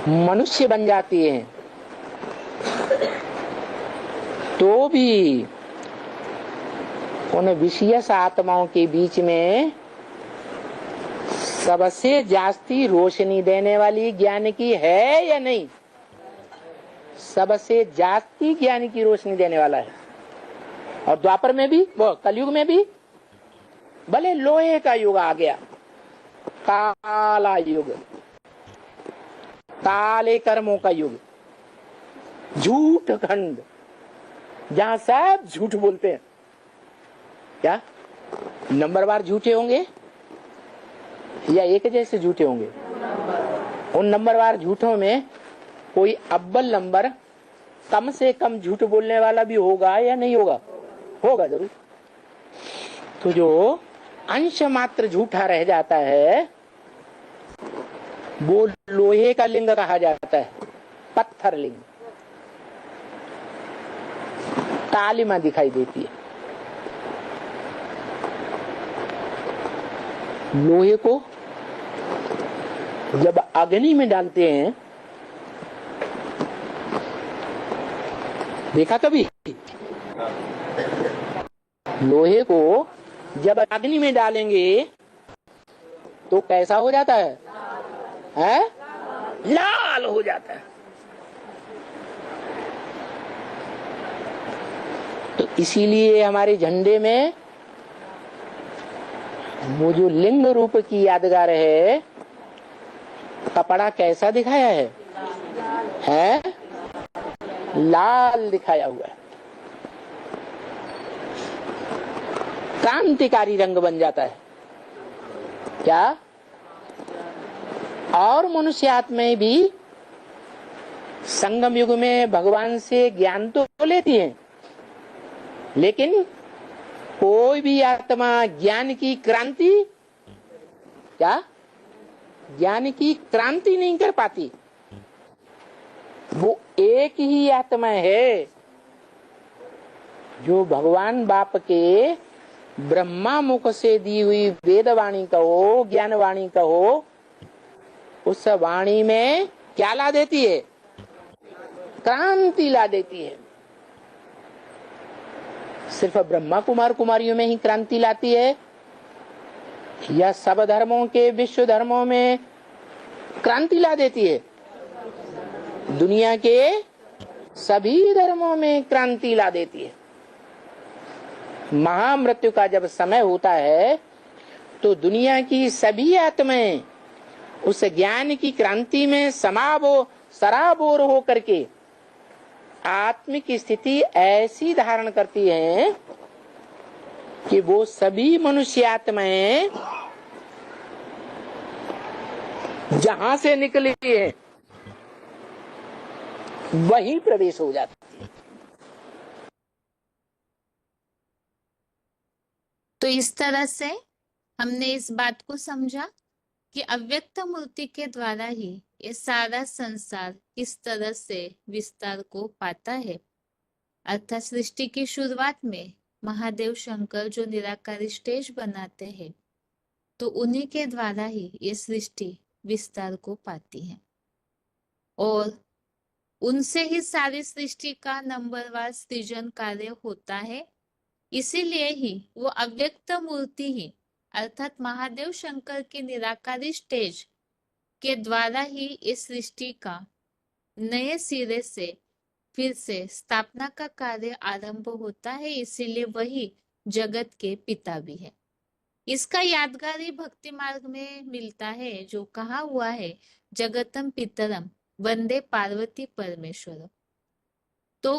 Speaker 2: मनुष्य बन जाती हैं तो भी उन विषयस आत्माओं के बीच में सबसे जास्ती रोशनी देने वाली ज्ञान की है या नहीं? सबसे जास्ती ज्ञान की रोशनी देने वाला है। और द्वापर में भी, वो कलयुग में भी भले लोहे का युग आ गया, काला युग, काले कर्मों का युग, झूठ खंड, जहां सब झूठ बोलते हैं। क्या नंबरवार झूठे होंगे या एक जैसे झूठे होंगे? उन नंबरवार झूठों में कोई अव्वल नंबर कम से कम झूठ बोलने वाला भी होगा या नहीं होगा? होगा जरूर। तो जो अंश मात्र झूठा रह जाता है वो लोहे का लिंग कहा जाता है, पत्थर लिंग, तालिमा दिखाई देती है। लोहे को जब अग्नि में डालते हैं, देखा कभी? लोहे को जब अग्नि में डालेंगे तो कैसा हो जाता है? लाल हो जाता है। तो इसीलिए हमारे झंडे में वो जो लिंग रूप की यादगार है, कपड़ा कैसा दिखाया है? लाल दिखाया हुआ है। क्रांतिकारी रंग बन जाता है। क्या? और मनुष्यात्मा में भी संगम युग में भगवान से ज्ञान तो लेती हैं, लेकिन कोई भी आत्मा ज्ञान की क्रांति, क्या ज्ञान की क्रांति नहीं कर पाती। वो एक ही आत्मा है जो भगवान बाप के ब्रह्मा मुख से दी हुई वेद वाणी कहो, ज्ञान वाणी कहो, उस वाणी में क्या ला देती है? क्रांति ला देती है। सिर्फ ब्रह्मा कुमार कुमारियों में ही क्रांति लाती है या सब धर्मों के, विश्व धर्मों में क्रांति ला देती है? दुनिया के सभी धर्मों में क्रांति ला देती है। महामृत्यु का जब समय होता है तो दुनिया की सभी आत्माएं उस ज्ञान की क्रांति में सराबोर हो करके आत्मिक स्थिति ऐसी धारण करती है कि वो सभी मनुष्य आत्माएं जहां से निकली है वहीं प्रवेश हो जाती है।
Speaker 1: तो इस तरह से हमने इस बात को समझा कि अव्यक्त मूर्ति के द्वारा ही ये सारा संसार किस तरह से विस्तार को पाता है। अर्थात सृष्टि की शुरुआत में महादेव शंकर जो निराकारी स्टेज बनाते हैं, तो उन्हीं के द्वारा ही ये सृष्टि विस्तार को पाती है और उनसे ही सारी सृष्टि का नंबरवार सृजन कार्य होता है। इसीलिए ही वो अव्यक्त मूर्ति ही अर्थात महादेव शंकर की निराकारी स्टेज के द्वारा ही इस सृष्टि का नए सिरे से फिर से स्थापना का कार्य आरंभ होता है। इसीलिए वही जगत के पिता भी है। इसका यादगारी भक्ति मार्ग में मिलता है, जो कहा हुआ है, जगतम पितरम वंदे पार्वती परमेश्वर। तो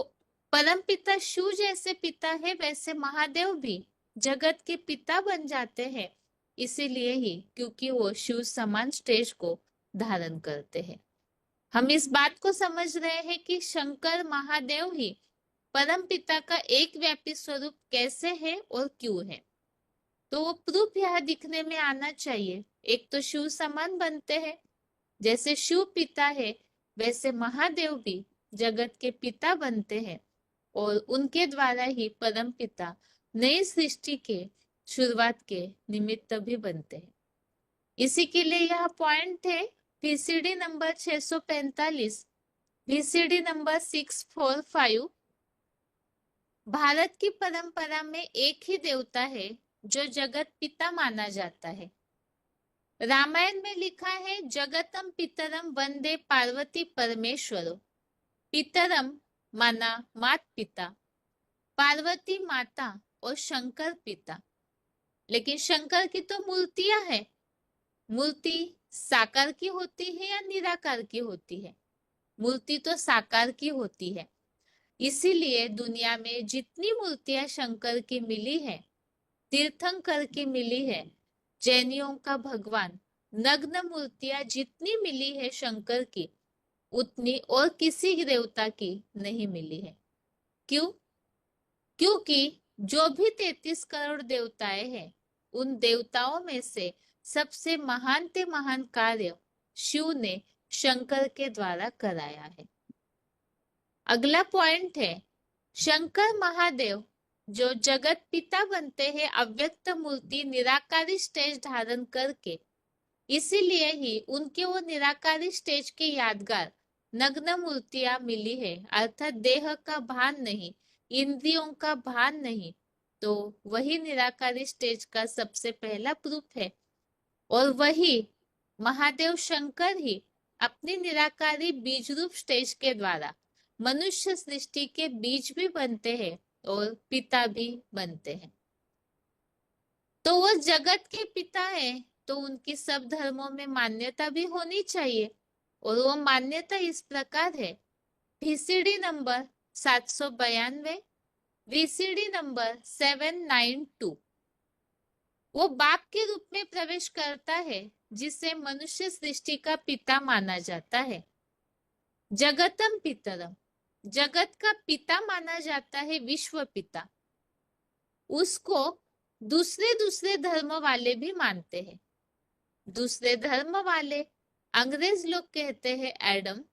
Speaker 1: परम पिता शिव जैसे पिता है, वैसे महादेव भी जगत के पिता बन जाते हैं, इसीलिए ही क्योंकि वो शिव समान स्टेज को धारण करते हैं। हम इस बात को समझ रहे हैं कि शंकर महादेव ही परम पिता का एक व्यापी स्वरूप कैसे है और क्यों है। तो वो प्रूफ यहाँ दिखने में आना चाहिए। एक तो शिव समान बनते हैं, जैसे शिव पिता है वैसे महादेव भी जगत के पिता बनते हैं, और उनके द्वारा ही परम पिता नई सृष्टि के शुरुआत के निमित्त भी बनते हैं। इसी के लिए यह पॉइंट है VCD number 645, VCD number 645। Bharat की परंपरा में एक ही देवता है जो जगत पिता माना जाता है। रामायण में लिखा है, जगतम पितरम वंदे पार्वती परमेश्वरो। पितरम माना मात पिता, पार्वती माता और शंकर पिता। लेकिन शंकर की तो मूर्तियां हैं। मूर्ति साकार की होती है या निराकार की होती है? मूर्ति तो साकार की होती है। इसीलिए दुनिया में जितनी मूर्तियां शंकर की मिली है, तीर्थंकर की मिली है, जैनियों का भगवान, नग्न मूर्तियां जितनी मिली है शंकर की, उतनी और किसी देवता की नहीं मिली है। क्यों? क्योंकि जो भी 33 करोड़ देवताएं हैं, उन देवताओं में से सबसे महान ते महान कार्य शिव ने शंकर के द्वारा कराया है। अगला पॉइंट है, शंकर महादेव जो जगत पिता बनते हैं अव्यक्त मूर्ति निराकारी स्टेज धारण करके, इसीलिए ही उनके वो निराकारी स्टेज के यादगार नग्न मूर्तियां मिली है, अर्थात देह का भान नहीं, इंद्रियों का भान नहीं। तो वही निराकारी स्टेज का सबसे पहला प्रूफ है, और वही महादेव शंकर ही अपनी निराकारी बीज रूप स्टेज के द्वारा मनुष्य सृष्टि के बीज भी बनते हैं और पिता भी बनते हैं। तो वो जगत के पिता है, तो उनकी सब धर्मों में मान्यता भी होनी चाहिए, और वो मान्यता इस प्रकार है। VCD number 792, VCD number 792। वो बाप के रूप में प्रवेश करता है, जिसे मनुष्य सृष्टि का पिता माना जाता है। जगतम पितरम, जगत का पिता माना जाता है विश्व पिता। उसको दूसरे दूसरे धर्म वाले भी मानते हैं। दूसरे धर्म वाले, अंग्रेज लोग कहते हैं एडम,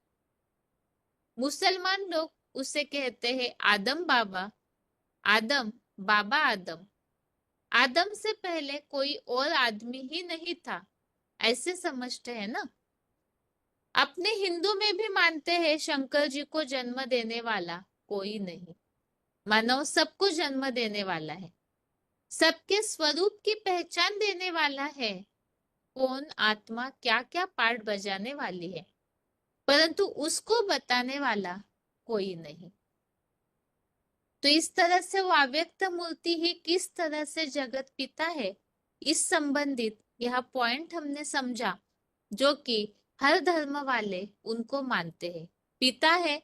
Speaker 1: मुसलमान लोग उसे कहते हैं आदम बाबा, आदम बाबा आदम। आदम से पहले कोई और आदमी ही नहीं था, ऐसे समझते हैं ना। अपने हिंदू में भी मानते हैं शंकर जी को जन्म देने वाला कोई नहीं, मानव सबको जन्म देने वाला है, सबके स्वरूप की पहचान देने वाला है। कौन आत्मा क्या क्या पार्ट बजाने वाली है, परंतु उसको बताने वाला कोई नहीं। तो इस तरह से वो अव्यक्त मूर्ति ही किस तरह से जगत पिता है, इस संबंधित यह पॉइंट हमने समझा, जो कि हर धर्म वाले उनको मानते हैं पिता है।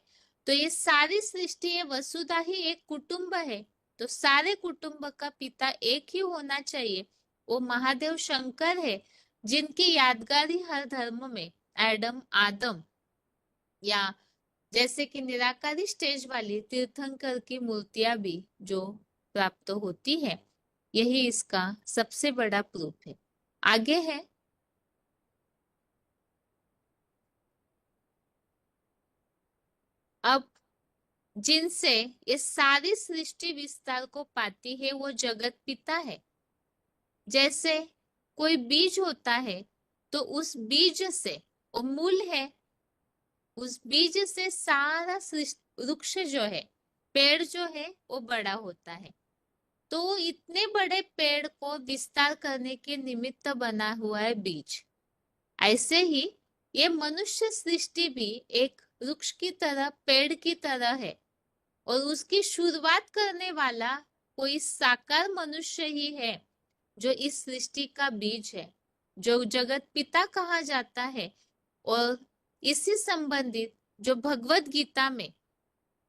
Speaker 1: तो ये सारी सृष्टि है, वसुधा ही एक कुटुंब है, तो सारे कुटुंब का पिता एक ही होना चाहिए, वो महादेव शंकर है, जिनकी यादगारी हर धर्म में एडम आदम, या जैसे कि निराकारी स्टेज वाली तीर्थंकर की मूर्तियां भी जो प्राप्त होती है, यही इसका सबसे बड़ा प्रूफ है। आगे है, अब जिनसे ये सारी सृष्टि विस्तार को पाती है वो जगत पिता है। जैसे कोई बीज होता है, तो उस बीज से वो मूल है, उस बीज से सारा वृक्ष जो है, पेड़ जो है, वो बड़ा होता है। तो इतने बड़े पेड़ को विस्तार करने के निमित्त बना हुआ है बीज। ऐसे ही ये मनुष्य सृष्टि भी एक वृक्ष की तरह, पेड़ की तरह है, और उसकी शुरुआत करने वाला कोई साकार मनुष्य ही है, जो इस सृष्टि का बीज है, जो जगत पिता कहा जाता है, और इसी संबंधित जो भगवत गीता में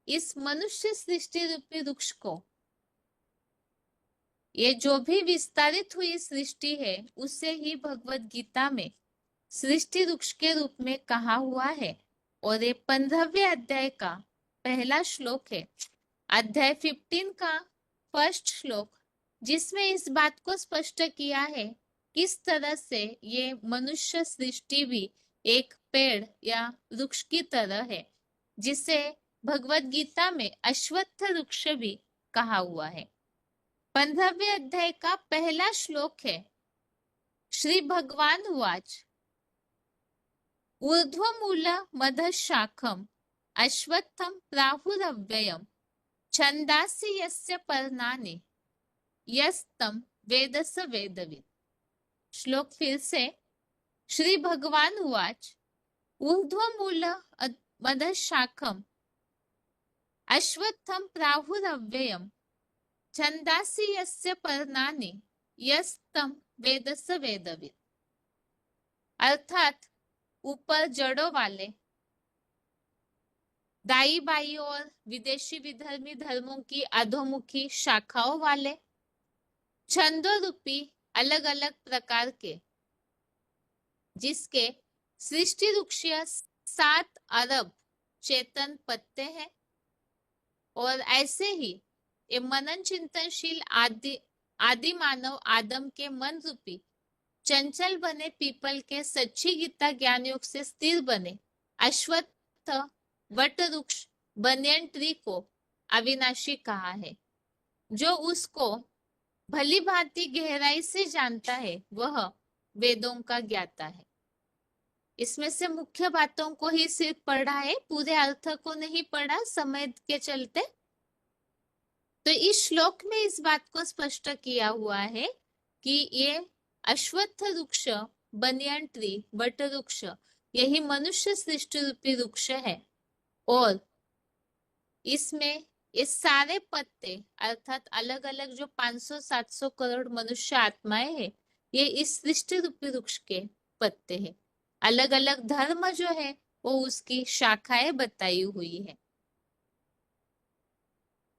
Speaker 1: इस मनुष्य सृष्टि रूपी वृक्ष को, ये जो भी विस्तारित हुई सृष्टि है, उसे ही भगवत गीता में सृष्टि वृक्ष के रूप में कहा हुआ है। और ये 15वें अध्याय का पहला श्लोक है, अध्याय 15 का फर्स्ट श्लोक, जिसमें इस बात को स्पष्ट किया है किस तरह से ये मनुष्य सृष्टि भी एक पेड़ या वृक्ष की तरह है, जिसे भगवत गीता में अश्वत्थ वृक्ष भी कहा हुआ है। 15वें अध्याय का पहला श्लोक है, श्री भगवान उवाच ऊर्ध्वमूल मधशाखम अश्वत्थम प्राहुरव्ययम छंदासि यस्य पर्णानि यस्तम वेद स वेदविद। श्लोक फिर से, श्री भगवान उवाच ऊर्ध्वमूल मधशाखम अश्वत्थम प्राहुरव्ययम छंदासि यस्य पर्णानि यस्तम वेद स वेदविद। अर्थात ऊपर जड़ों वाले, दाई बाई और विदेशी विधर्मी धर्मों की अधोमुखी शाखाओं वाले, छंदों रूपी अलग अलग प्रकार के, जिसके सृष्टि वृक्षीय 7 अरब चेतन पत्ते हैं, और ऐसे ही ये मनन चिंतनशील आदि मानव आदम के मन रूपी चंचल बने पीपल के सच्ची गीता ज्ञान योग से स्थिर बने अश्वत्थ वट वृक्ष बनियन ट्री को अविनाशी कहा है। जो उसको भली भांति गहराई से जानता है वह वेदों का ज्ञाता है। इसमें से मुख्य बातों को ही सिर्फ पढ़ा है, पूरे अर्थ को नहीं पढ़ा समय के चलते। तो इस श्लोक में इस बात को स्पष्ट किया हुआ है कि ये अश्वत्थ वृक्ष, बनियन ट्री, वट वृक्ष, यही मनुष्य सृष्टि रूपी वृक्ष है, और इसमें ये सारे पत्ते अर्थात अलग अलग जो 500-700 करोड़ मनुष्य आत्माएं हैं, ये इस सृष्टि रूपी वृक्ष के पत्ते हैं। अलग अलग धर्म जो है वो उसकी शाखाएं बताई हुई है।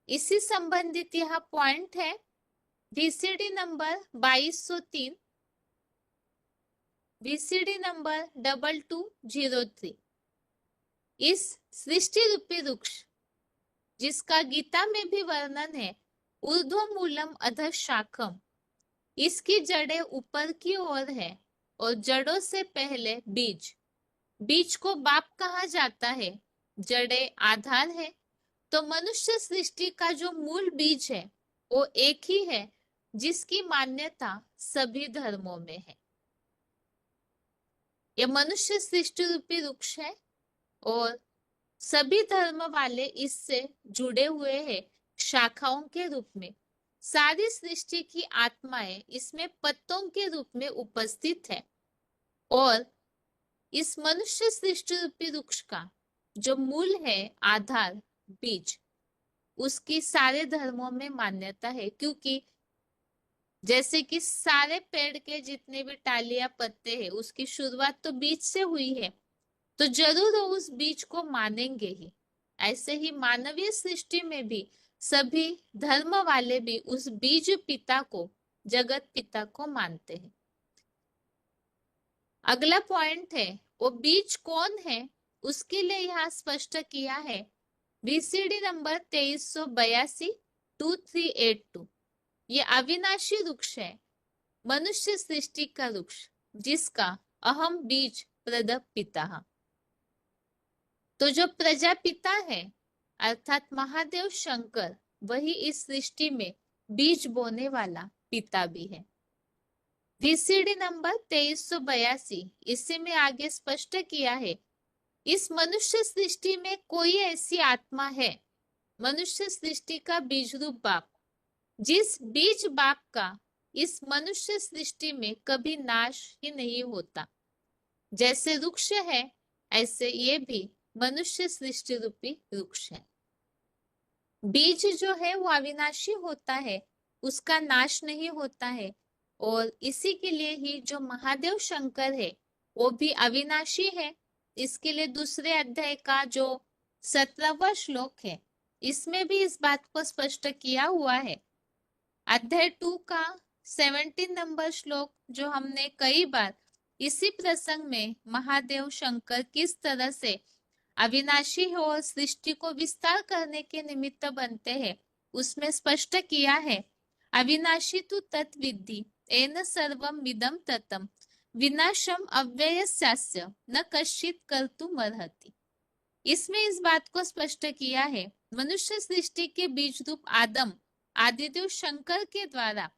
Speaker 1: इसी संबंधित यह पॉइंट है वीसीडी नंबर 2203, वीसीडी नंबर 2203। इस सृष्टि रूपी वृक्ष जिसका गीता में भी वर्णन है, ऊर्ध्वमूलम अधशाखम, इसकी जड़ें ऊपर की ओर है और जड़ों से पहले बीज, बीज को बाप कहा जाता है, जड़ें आधार है। तो मनुष्य सृष्टि का जो मूल बीज है वो एक ही है, जिसकी मान्यता सभी धर्मों में है। यह मनुष्य सृष्टि रूपी वृक्ष है और सभी धर्म वाले इससे जुड़े हुए हैं शाखाओं के रूप में। सारी सृष्टि की आत्माएं इसमें पत्तों के रूप में उपस्थित है, और इस मनुष्य सृष्टि रूपी वृक्ष का जो मूल है, आधार, बीज, उसकी सारे धर्मों में मान्यता है। क्योंकि जैसे कि सारे पेड़ के जितने भी टालियां पत्ते हैं, उसकी शुरुआत तो बीज से हुई है, तो जरूर वो उस बीज को मानेंगे ही। ऐसे ही मानवीय सृष्टि में भी सभी धर्म वाले भी उस बीज पिता को, जगत पिता को मानते हैं। अगला पॉइंट है, वो बीज कौन है, उसके लिए यहाँ स्पष्ट किया है वीसीडी नंबर 2382 2382। ये अविनाशी वृक्ष है, मनुष्य सृष्टि का वृक्ष, जिसका अहम बीज प्रद पिता। तो जो प्रजापिता है अर्थात महादेव शंकर, वही इस सृष्टि में बीज बोने वाला पिता भी है। वीसीडी नंबर 2382, इसी में आगे स्पष्ट किया है, इस मनुष्य सृष्टि में कोई ऐसी आत्मा है, मनुष्य सृष्टि का बीज रूप बाप, जिस बीज बाप का इस मनुष्य सृष्टि में कभी नाश ही नहीं होता। जैसे वृक्ष है, ऐसे ये भी मनुष्य सृष्टि रूपी वृक्ष है। बीज जो है वो अविनाशी होता है, उसका नाश नहीं होता है, और इसी के लिए ही जो महादेव शंकर है वो भी अविनाशी है। इसके लिए दूसरे अध्याय का जो 17वां श्लोक है इसमें भी इस बात को स्पष्ट किया हुआ है। अध्याय 2 का 17 नंबर श्लोक जो हमने कई बार इसी प्रसंग में महादेव शंकर किस तरह से अविनाशी है और सृष्टि को विस्तार करने के निमित्त बनते हैं उसमें स्पष्ट किया है। अविनाशी तु तत्विद्धि एन सर्वम विदम ततम विनाशम अव्ययस्यास्य न कश्चित कर्तुमर्हति। इसमें इस बात को स्पष्ट किया है मनुष्य सृष्टि के बीज रूप आदम आदिदेव शंकर के द्वारा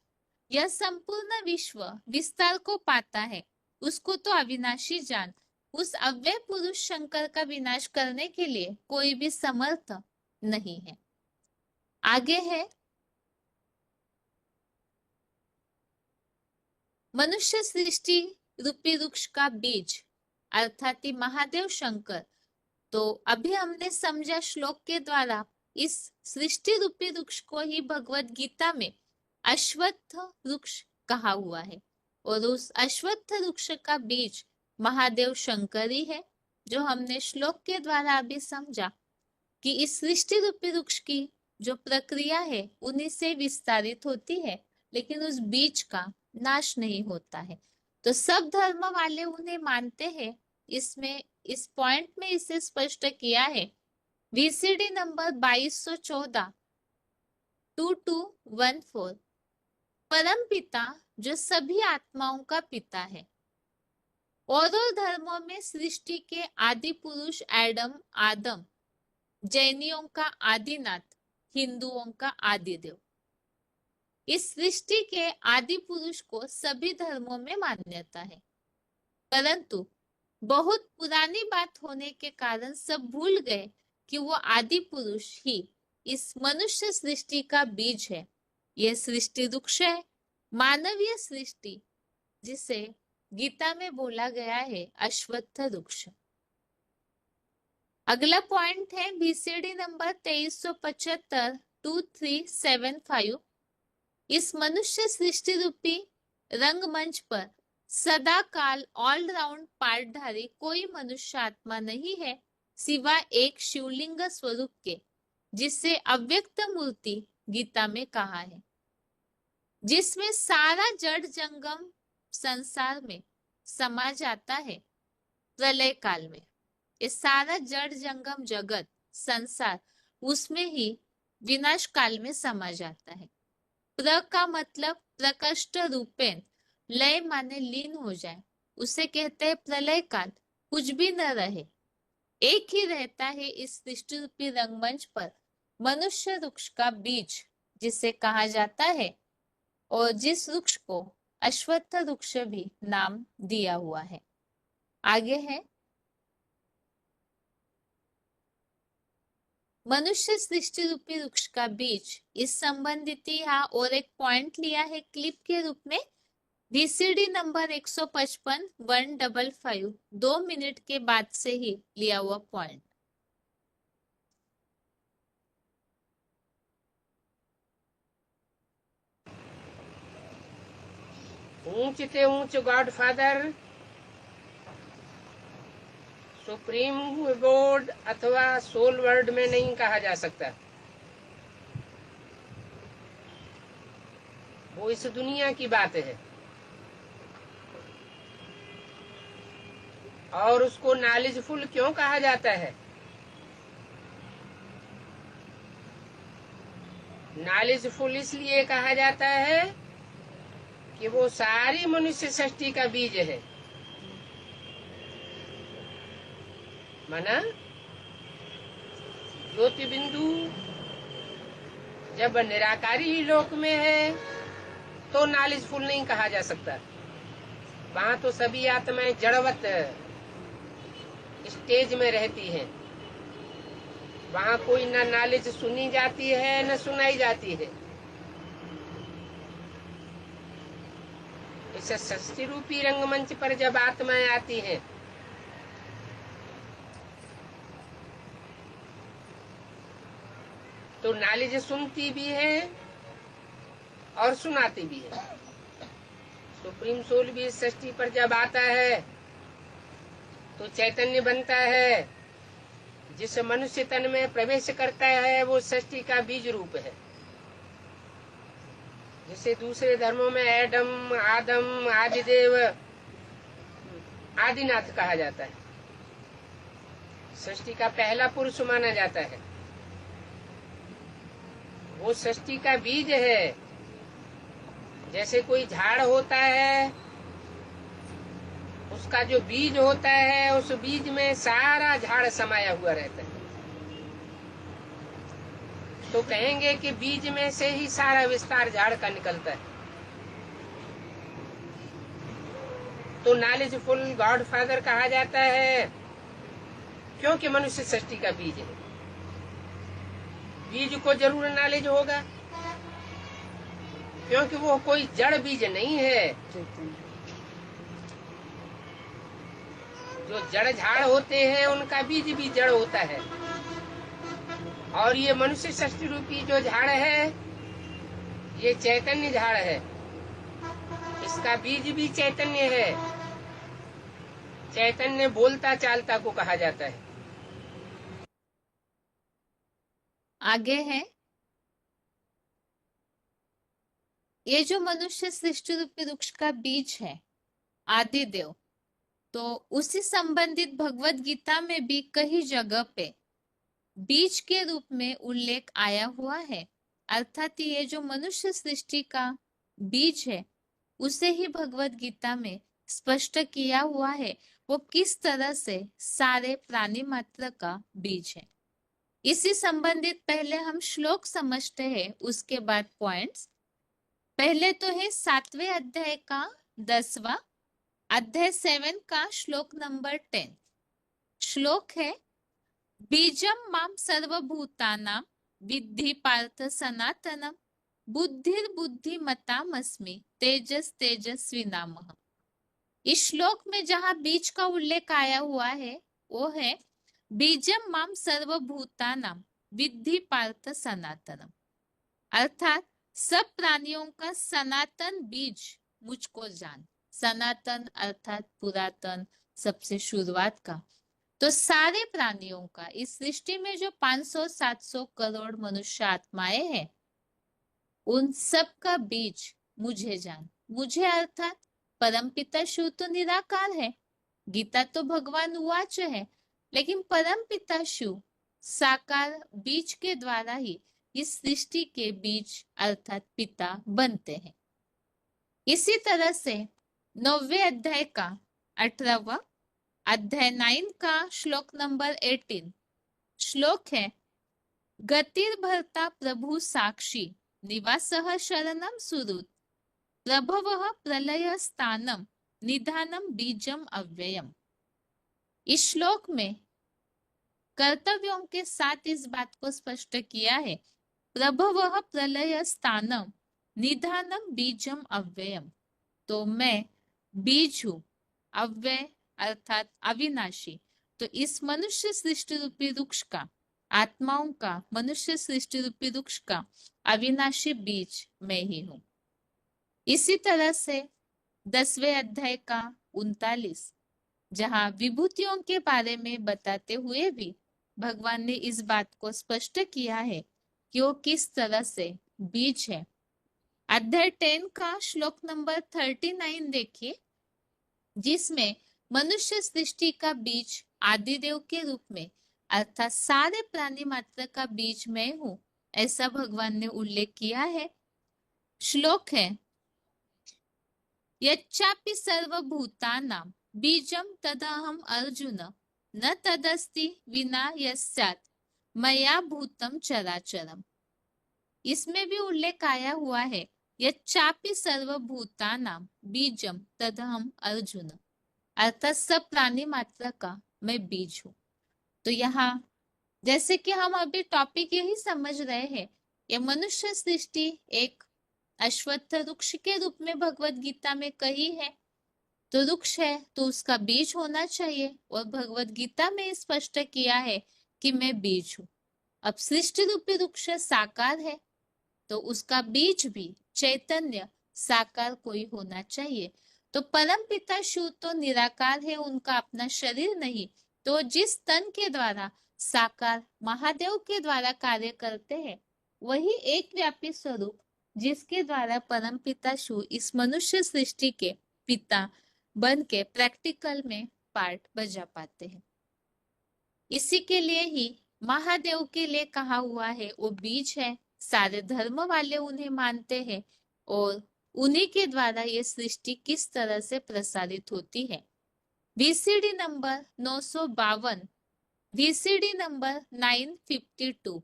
Speaker 1: यह संपूर्ण विश्व विस्तार को पाता है उसको तो अविनाशी जान। उस अव्यय पुरुष शंकर का विनाश करने के लिए कोई भी समर्थ नहीं है। आगे है मनुष्य सृष्टि रूपी वृक्ष का बीज अर्थात महादेव शंकर। तो अभी हमने समझा श्लोक के द्वारा इस सृष्टि रूपी वृक्ष को ही भगवत गीता में अश्वत्थ वृक्ष कहा हुआ है और उस अश्वत्थ वृक्ष का बीज महादेव शंकर ही है जो हमने श्लोक के द्वारा अभी समझा कि इस सृष्टि रूपी वृक्ष की जो प्रक्रिया है उन्हीं से विस्तारित होती है लेकिन उस बीज का नाश नहीं होता है। तो सब धर्म वाले उन्हें मानते हैं। इसमें इस पॉइंट में इसे स्पष्ट किया है VCD नंबर 2214 2214 परम पिता जो सभी आत्माओं का पिता है। और धर्मों में सृष्टि के आदि पुरुष आदम जैनियों का आदिनाथ हिंदुओं का आदिदेव। इस सृष्टि के आदि पुरुष को सभी धर्मों में मान्यता है परंतु बहुत पुरानी बात होने के कारण सब भूल गए कि वो आदि पुरुष ही इस मनुष्य सृष्टि का बीज है। यह सृष्टि वृक्ष है मानवीय सृष्टि जिसे गीता में बोला गया है अश्वत्थ वृक्ष। अगला पॉइंट है VCD नंबर 2375 2375। इस मनुष्य सृष्टि रूपी रंगमंच पर सदा काल ऑलराउंड पार्टधारी कोई मनुष्य आत्मा नहीं है सिवाय एक शिवलिंग स्वरूप के जिसे अव्यक्त मूर्ति गीता में कहा है जिसमें सारा जड़ जंगम संसार में समा जाता है प्रलय काल में। ये सारा जड़ जंगम जगत संसार उसमें ही विनाश काल में समा जाता है। प्र का मतलब प्रकष्ट रूपेण लय माने लीन हो जाए उसे कहते हैं प्रलय काल। कुछ भी न रहे एक ही रहता है इस सृष्टि रूपी रंगमंच पर मनुष्य वृक्ष का बीज जिसे कहा जाता है और जिस वृक्ष को अश्वत्थ वृक्ष भी नाम दिया हुआ है। आगे है मनुष्य सृष्टि रूपी वृक्ष का बीज इस संबंधित यहाँ और एक पॉइंट लिया है क्लिप के रूप में VCD नंबर 155 155 2 मिनट के बाद से ही लिया हुआ पॉइंट।
Speaker 2: ऊंच से ऊंच गॉडफादर सुप्रीम बोर्ड अथवा सोल वर्ड में नहीं कहा जा सकता। वो इस दुनिया की बात है और उसको नॉलेजफुल क्यों कहा जाता है? नॉलेजफुल इसलिए कहा जाता है कि वो सारी मनुष्य सृष्टि का बीज है। माना ज्योति बिंदु जब निराकारी लोक में है तो नॉलेजफुल नहीं कहा जा सकता। वहां तो सभी आत्माएं जड़वत स्टेज में रहती हैं। वहां कोई न नॉलेज सुनी जाती है न सुनाई जाती है। इस सृष्टि रूपी रंगमंच पर जब आत्माएं आती हैं तो नॉलेज सुनती भी है और सुनाती भी है। सुप्रीम सोल भी इस सृष्टि पर जब आता है तो चैतन्य बनता है। जिस मनुष्य तन में प्रवेश करता है वो सृष्टि का बीज रूप है, जिसे दूसरे धर्मों में एडम, आदम, आदिदेव, आदिनाथ कहा जाता है। सृष्टि का पहला पुरुष माना जाता है। वो सृष्टि का बीज है। जैसे कोई झाड़ होता है, उसका जो बीज होता है उस बीज में सारा झाड़ समाया हुआ रहता है। तो कहेंगे कि बीज में से ही सारा विस्तार झाड़ का निकलता है। तो नॉलेजफुल गॉड फादर कहा जाता है क्योंकि मनुष्य सृष्टि का बीज है। बीज को जरूर नॉलेज होगा क्योंकि वो कोई जड़ बीज नहीं है। जो जड़ झाड़ होते हैं उनका बीज भी जड़ होता है, और ये मनुष्य सृष्टि रूपी जो झाड़ है ये चैतन्य झाड़ है। इसका बीज भी चैतन्य है। चैतन्य बोलता चालता को कहा जाता है।
Speaker 1: आगे है, ये जो मनुष्य सृष्टि रूपी वृक्ष का बीज है आदिदेव, तो उसी संबंधित भगवत गीता में भी कई जगह पे बीज के रूप में उल्लेख आया हुआ है। अर्थात ये जो मनुष्य सृष्टि का बीज है उसे ही भगवत गीता में स्पष्ट किया हुआ है वो किस तरह से सारे प्राणी मात्र का बीज है। इसी संबंधित पहले हम श्लोक समझते हैं, उसके बाद पॉइंट्स। पहले तो है 7वें अध्याय का 10वां अध्याय 7 का श्लोक नंबर 10। श्लोक है, बीजम माम सर्वभूतानां विद्धि पार्थ सनातनम बुद्धिर्बुद्धिमतामस्मि तेजस तेजस्विनामहम्। इस श्लोक में जहां बीज का उल्लेख आया हुआ है वो है बीजम माम सर्वभूतानां विद्धि पार्थ सनातनम, अर्थात सब प्राणियों का सनातन बीज मुझको जान। सनातन अर्थात पुरातन, सबसे शुरुआत का। तो सारे प्राणियों का, इस सृष्टि में जो 500-700 करोड़ मनुष्य आत्माएं हैं उन सब का बीज मुझे जान। मुझे अर्थात परमपिता शिव तो निराकार है, गीता तो भगवान उवाच है, लेकिन परमपिता शिव साकार बीज के द्वारा ही इस सृष्टि के बीज अर्थात पिता बनते हैं। इसी तरह से 9वें अध्याय का 18वां अध्याय 9 का श्लोक नंबर 18 श्लोक है, गतिर्भर्ता प्रभु साक्षी निवासः शरणम सुहृत् प्रभवः प्रलय स्थानम निधानम बीजम अव्ययम। इस श्लोक में कर्तव्यों के साथ इस बात को स्पष्ट किया है, प्रभवः प्रलय स्थानम निधानम बीजम अव्ययम। तो मैं बीज हूं, अव्यय अर्थात अविनाशी। तो इस मनुष्य सृष्टि रूपी वृक्ष का, आत्माओं का मनुष्य सृष्टि रूपी वृक्ष का अविनाशी बीज मैं ही हूं। इसी तरह से 10वें अध्याय का 39 जहां विभूतियों के बारे में बताते हुए भी भगवान ने इस बात को स्पष्ट किया है कि वो किस तरह से बीज है। अध्याय 10 का श्लोक नंबर 39 देखिए, जिसमें मनुष्य सृष्टि का बीज आदिदेव के रूप में अर्थात सारे प्राणी मात्र का बीज मैं हूं, ऐसा भगवान ने उल्लेख किया है। श्लोक है, यच्चापि सर्वभूतानां बीजम तदहम अर्जुन न तदस्ति विना यस्यात् मया भूतम चराचरम। इसमें भी उल्लेख आया हुआ है, यच्चापि सर्वभूतानां बीजम तदहम अर्जुन, अर्थात सब प्राणी मात्र का मैं बीज हूं। तो यहाँ जैसे कि हम अभी टॉपिक यही समझ रहे हैं, ये मनुष्य सृष्टि एक अश्वत्थ वृक्ष के रूप में भगवत गीता में कही है। तो वृक्ष है तो उसका बीज होना चाहिए, और भगवत गीता में स्पष्ट किया है कि मैं बीज हूं। अब सृष्टि रूपी वृक्ष साकार है तो उसका बीज भी चैतन्य साकार कोई होना चाहिए। तो परम पिता शिव तो निराकार है, उनका अपना शरीर नहीं, तो जिस तन के द्वारा साकार महादेव के द्वारा कार्य करते हैं, वही एक व्यापी स्वरूप जिसके द्वारा परम पिता शिव इस मनुष्य सृष्टि के पिता बन के प्रैक्टिकल में पार्ट बजा पाते हैं। इसी के लिए ही महादेव के लिए कहा हुआ है, वो बीज है, सारे धर्म वाले उन्हें मानते हैं और उन्हीं के द्वारा ये सृष्टि किस तरह से प्रसारित होती है। VCD number 952, VCD number 952।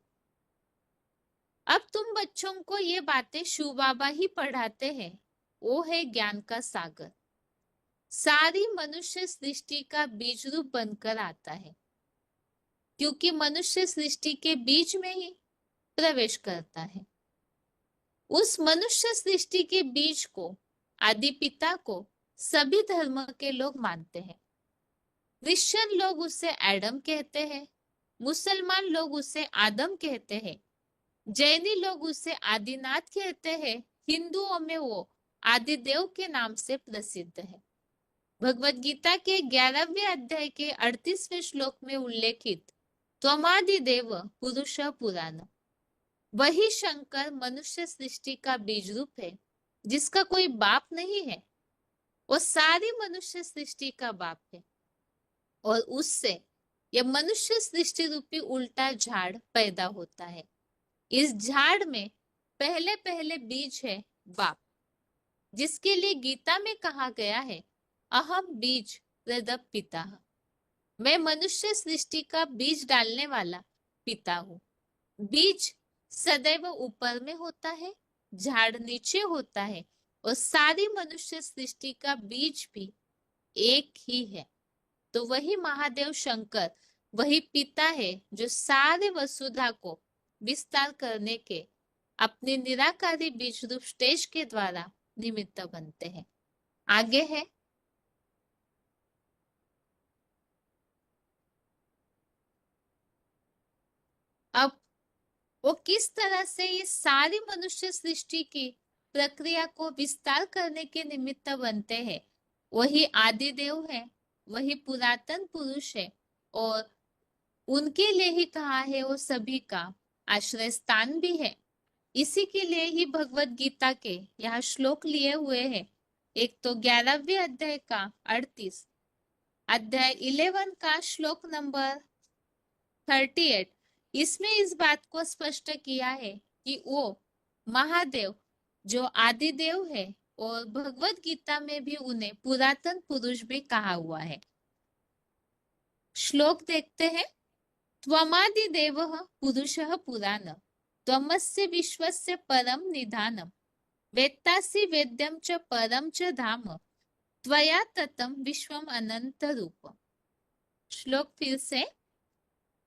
Speaker 1: अब तुम बच्चों को ये बातें शिव बाबा ही पढ़ाते हैं, वो है ज्ञान का सागर, सारी मनुष्य सृष्टि का बीज रूप बनकर आता है, क्योंकि मनुष्य सृष्टि के बीच में ही प्रवेश करता है। उस मनुष्य सृष्टि के बीज को, आदि पिता को सभी धर्म के लोग मानते हैं। क्रिश्चियन लोग उसे एडम कहते हैं, मुसलमान लोग उसे आदम कहते हैं, जैनी लोग उसे आदिनाथ कहते हैं, हिंदुओं में वो आदिदेव के नाम से प्रसिद्ध है। भगवत गीता के 11वें अध्याय के 38वें श्लोक में उल्लेखित त्वमादिदेव पुरुष पुराण, वही शंकर मनुष्य सृष्टि का बीज रूप है, जिसका कोई बाप नहीं है, वो सारी मनुष्य सृष्टि का बाप है। और उससे यह मनुष्य सृष्टि रूपी उल्टा झाड़ पैदा होता है। इस झाड़ में पहले पहले बीज है बाप, जिसके लिए गीता में कहा गया है, अहम बीज प्रदप पिता, मैं मनुष्य सृष्टि का बीज डालने वाला पिता हूँ। बीज सदैव ऊपर में होता है, झाड़ नीचे होता है, और सारी मनुष्य सृष्टि का बीज भी एक ही है। तो वही महादेव शंकर वही पिता है, जो सारे वसुधा को विस्तार करने के अपने निराकारी बीज रूप स्टेज के द्वारा निमित्त बनते हैं। आगे है, अब वो किस तरह से ये सारी मनुष्य सृष्टि की प्रक्रिया को विस्तार करने के निमित्त बनते हैं। वही आदिदेव है, वही पुरातन पुरुष है, और उनके लिए ही कहा है वो सभी का आश्रय स्थान भी है। इसी के लिए ही भगवत गीता के यहाँ श्लोक लिए हुए हैं। एक तो 11वें अध्याय का 38, अध्याय 11 का श्लोक नंबर 38, इसमें इस बात को स्पष्ट किया है कि वो महादेव जो आदिदेव है, और भगवत गीता में भी उन्हें पुरातन पुरुष भी कहा हुआ है। श्लोक देखते हैं, त्वमादिदेवः पुरुषः पुराण, त्वमस्य विश्वस्य परम निधानम, वेत्तासि वेद्यम च परम च धाम, त्वया ततम विश्वम अनंत रूप। श्लोक फिर से,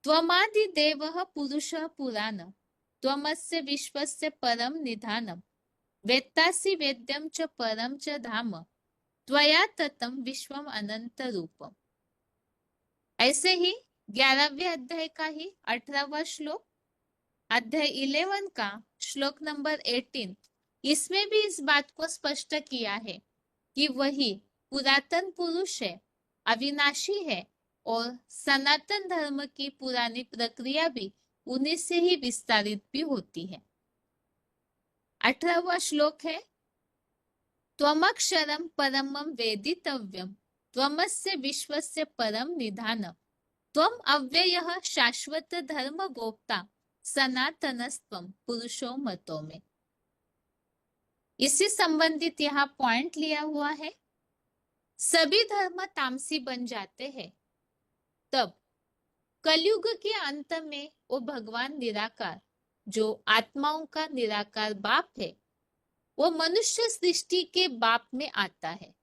Speaker 1: त्वमादिदेवः पुरुषः पुराण, त्वमस्य विश्वस्य परम निधानम, वेत्तासि वेद्यम च परम च धाम, त्वया ततम विश्वम अनंत रूप। ऐसे ही 11वें अध्याय का ही 18वां श्लोक, अध्याय 11 का श्लोक नंबर 18, इसमें भी इस बात को स्पष्ट किया है कि वही पुरातन पुरुष है, अविनाशी है, और सनातन धर्म की पुरानी प्रक्रिया भी उन्हीं से ही विस्तारित भी होती है। 18वां श्लोक है, त्वमक्षरम परमं वेदितव्यम, त्वमस्य विश्वस्य परम निधानम, त्वम अव्ययः शाश्वत धर्म गोप्ता, सनातनस्त्वम पुरुषो मतो में। इससे संबंधित यहाँ पॉइंट लिया हुआ है, सभी धर्म तामसी बन जाते हैं, तब कलयुग के अंत में वो भगवान निराकार, जो आत्माओं का निराकार बाप है, वो मनुष्य सृष्टि के बाप में आता है।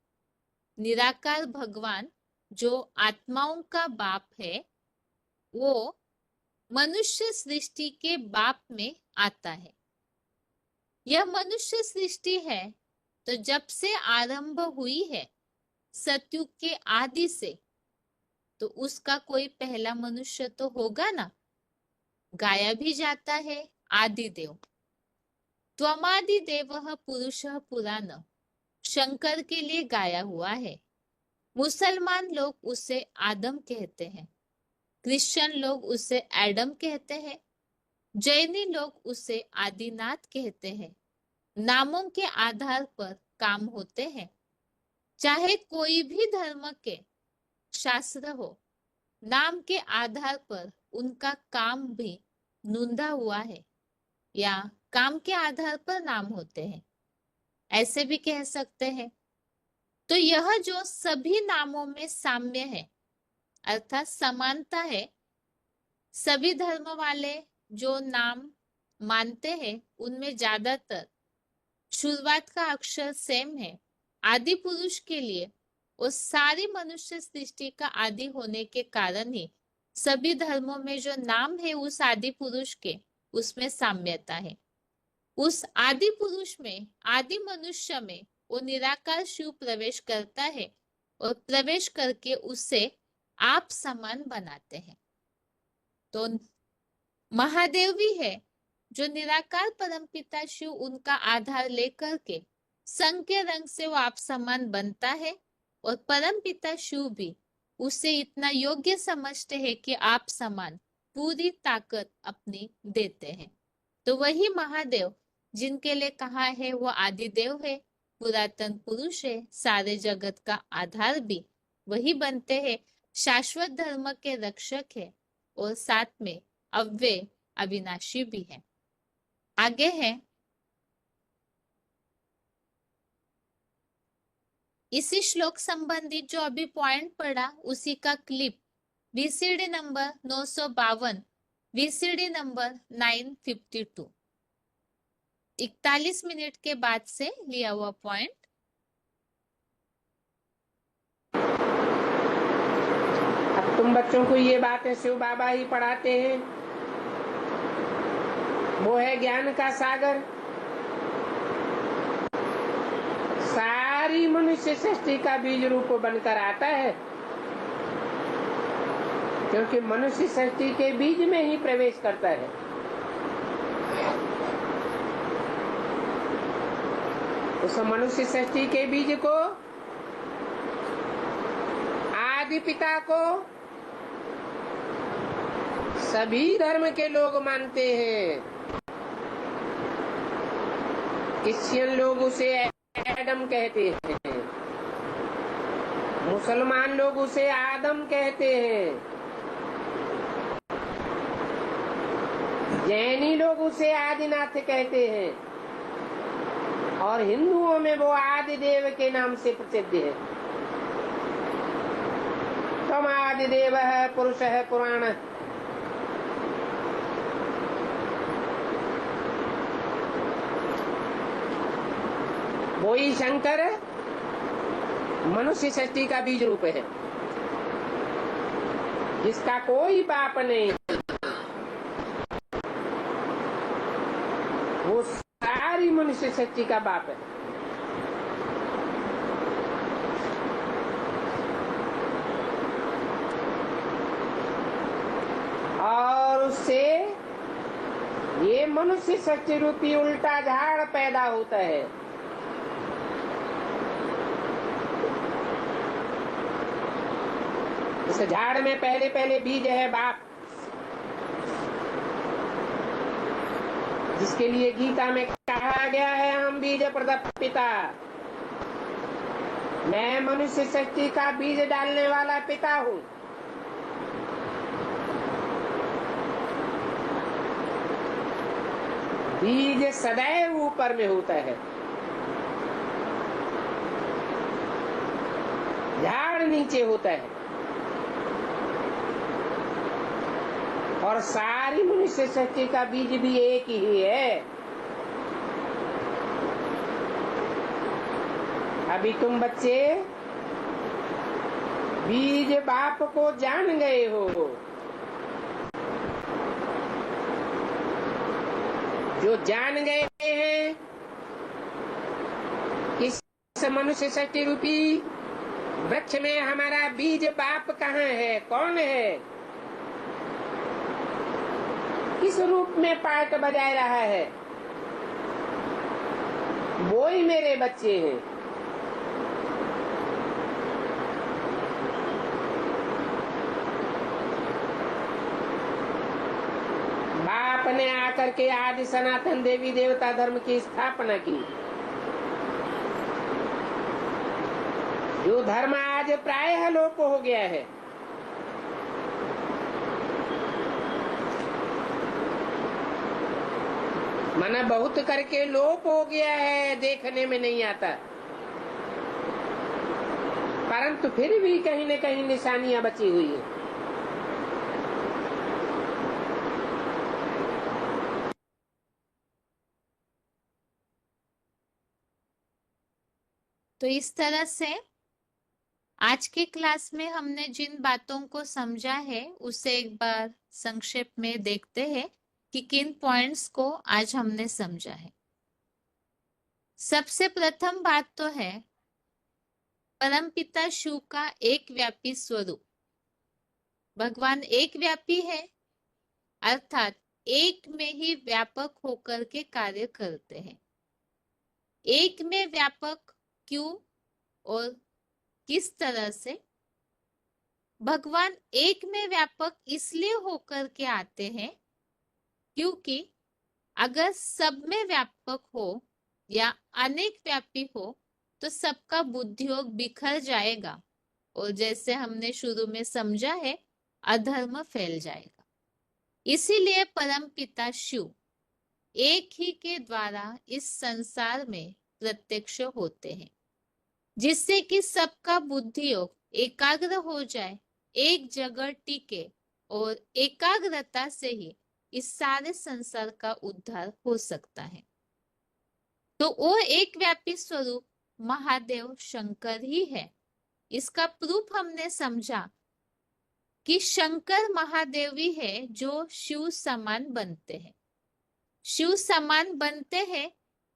Speaker 1: निराकार भगवान जो आत्माओं का बाप है, वो मनुष्य सृष्टि के बाप में आता है। यह मनुष्य सृष्टि है तो जब से आरंभ हुई है सतयुग के आदि से, तो उसका कोई पहला मनुष्य तो होगा ना, गाया भी जाता है आदिदेव। त्वमादि देवः पुरुषः पुराण शंकर के लिए गाया हुआ है। मुसलमान लोग उसे आदम कहते हैं, क्रिश्चियन लोग उसे एडम कहते हैं, जैनी लोग उसे आदिनाथ कहते हैं। नामों के आधार पर काम होते हैं। चाहे कोई भी धर्म के शास्त्र हो, नाम के आधार पर उनका काम भी नूंदा हुआ है, या काम के आधार पर नाम होते हैं, ऐसे भी कह सकते हैं। तो यह जो सभी नामों में साम्य है, अर्थात समानता है, सभी धर्म वाले जो नाम मानते हैं उनमें ज्यादातर शुरुआत का अक्षर सेम है। आदि पुरुष के लिए और सारी मनुष्य सृष्टि का आदि होने के कारण ही सभी धर्मों में जो नाम है उस आदि पुरुष के, उसमें साम्यता है। उस आदि पुरुष में, आदि मनुष्य में वो निराकार शिव प्रवेश करता है और प्रवेश करके उससे आप समान बनाते हैं। तो महादेव भी है जो निराकार परमपिता शिव उनका आधार लेकर के संख्य रंग से वो आप समान बनता है, और परमपिता शिव भी उसे इतना योग्य समझते हैं कि आप समान पूरी ताकत अपनी देते हैं। तो वही महादेव जिनके लिए कहा है वो आदिदेव है, पुरातन पुरुष है, सारे जगत का आधार भी वही बनते हैं, शाश्वत धर्म के रक्षक है, और साथ में अव्यय अविनाशी भी है। आगे है इसी श्लोक संबंधित जो अभी पॉइंट पढ़ा उसी का clip VCD number 952, VCD number 952, 41 minute के बाद से लिया हुआ पॉइंट।
Speaker 2: अब तुम बच्चों को ये बातें शिव बाबा ही पढ़ाते हैं, वो है ज्ञान का सागर। सारी मनुष्य सृष्टि का बीज रूप बनकर आता है, क्योंकि मनुष्य सृष्टि के बीज में ही प्रवेश करता है। उस मनुष्य सृष्टि के बीज को, आदि पिता को सभी धर्म के लोग मानते हैं। क्रिश्चियन लोग उसे एडम कहते हैं, मुसलमान लोग उसे आदम कहते हैं, जैनी लोग उसे आदिनाथ कहते हैं, और हिंदुओं में वो आदिदेव के नाम से प्रसिद्ध है। तम आदिदेव है, पुरुष है, पुराण। वही शंकर मनुष्य सृष्टि का बीज रूप है, जिसका कोई बाप नहीं, वो सारी मनुष्य सृष्टि का बाप है। और उससे ये मनुष्य सृष्टि रूपी उल्टा झाड़ पैदा होता है। इस झाड़ में पहले पहले बीज है बाप, जिसके लिए गीता में कहा गया है हम बीज प्रदत्त पिता। मैं मनुष्य सृष्टि का बीज डालने वाला पिता हूँ। बीज सदैव ऊपर में होता है, झाड़ नीचे होता है, और सारी मनुष्य सृष्टि का बीज भी एक ही है। अभी तुम बच्चे बीज बाप को जान गए हो। जो जान गए हैं इस मनुष्य सृष्टि रूपी वृक्ष में हमारा बीज बाप कहाँ है, कौन है, किस रूप में पार्ट बजाय रहा है, वो ही मेरे बच्चे हैं। बाप ने आकर के आदि सनातन देवी देवता धर्म की स्थापना की। जो धर्म आज प्रायः लोप हो गया है, माना बहुत करके लोप हो गया है, देखने में नहीं आता, परंतु फिर भी कहीं न कहीं निशानियां बची हुई है।
Speaker 1: तो इस तरह से आज के क्लास में हमने जिन बातों को समझा है उसे एक बार संक्षेप में देखते हैं कि किन पॉइंट्स को आज हमने समझा है। सबसे प्रथम बात तो है परमपिता शिव का एक व्यापी स्वरूप। भगवान एक व्यापी है, अर्थात एक में ही व्यापक होकर के कार्य करते हैं। एक में व्यापक क्यों और किस तरह से? भगवान एक में व्यापक इसलिए होकर के आते हैं क्योंकि अगर सब में व्यापक हो या अनेक व्यापी हो तो सबका बुद्धियोग बिखर जाएगा और जैसे हमने शुरू में समझा है, अधर्म फैल जाएगा। इसीलिए परमपिता शिव एक ही के द्वारा इस संसार में प्रत्यक्ष होते हैं, जिससे कि सबका बुद्धियोग एकाग्र हो जाए, एक जगह टिके और एकाग्रता से ही इस सारे संसार का उद्धार हो सकता है। तो वो एक व्यापी स्वरूप महादेव शंकर ही है। इसका प्रूफ हमने समझा कि शंकर महादेव ही है जो शिव समान बनते हैं। शिव समान बनते हैं,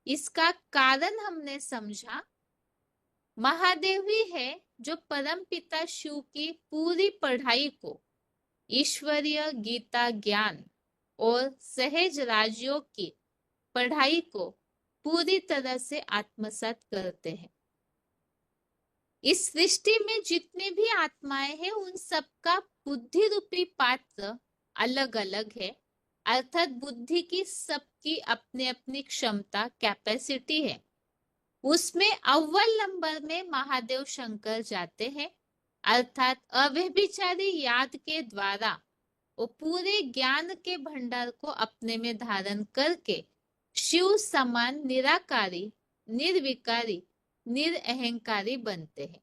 Speaker 1: इसका कारण हमने समझा। महादेव ही है जो परम पिता शिव की पूरी पढ़ाई को, ईश्वरीय गीता ज्ञान और सहज राजयोग की पढ़ाई को पूरी तरह से आत्मसात करते हैं। इस सृष्टि में जितने भी आत्माएं हैं उन सबका बुद्धि रूपी पात्र अलग अलग है, अर्थात बुद्धि की सबकी अपनी अपनी क्षमता, कैपेसिटी है। उसमें अव्वल नंबर में महादेव शंकर जाते हैं, अर्थात अव्यभिचारी याद के द्वारा वो पूरे ज्ञान के भंडार को अपने में धारण करके शिव समान निराकारी, निर्विकारी, निरअहंकारी बनते हैं।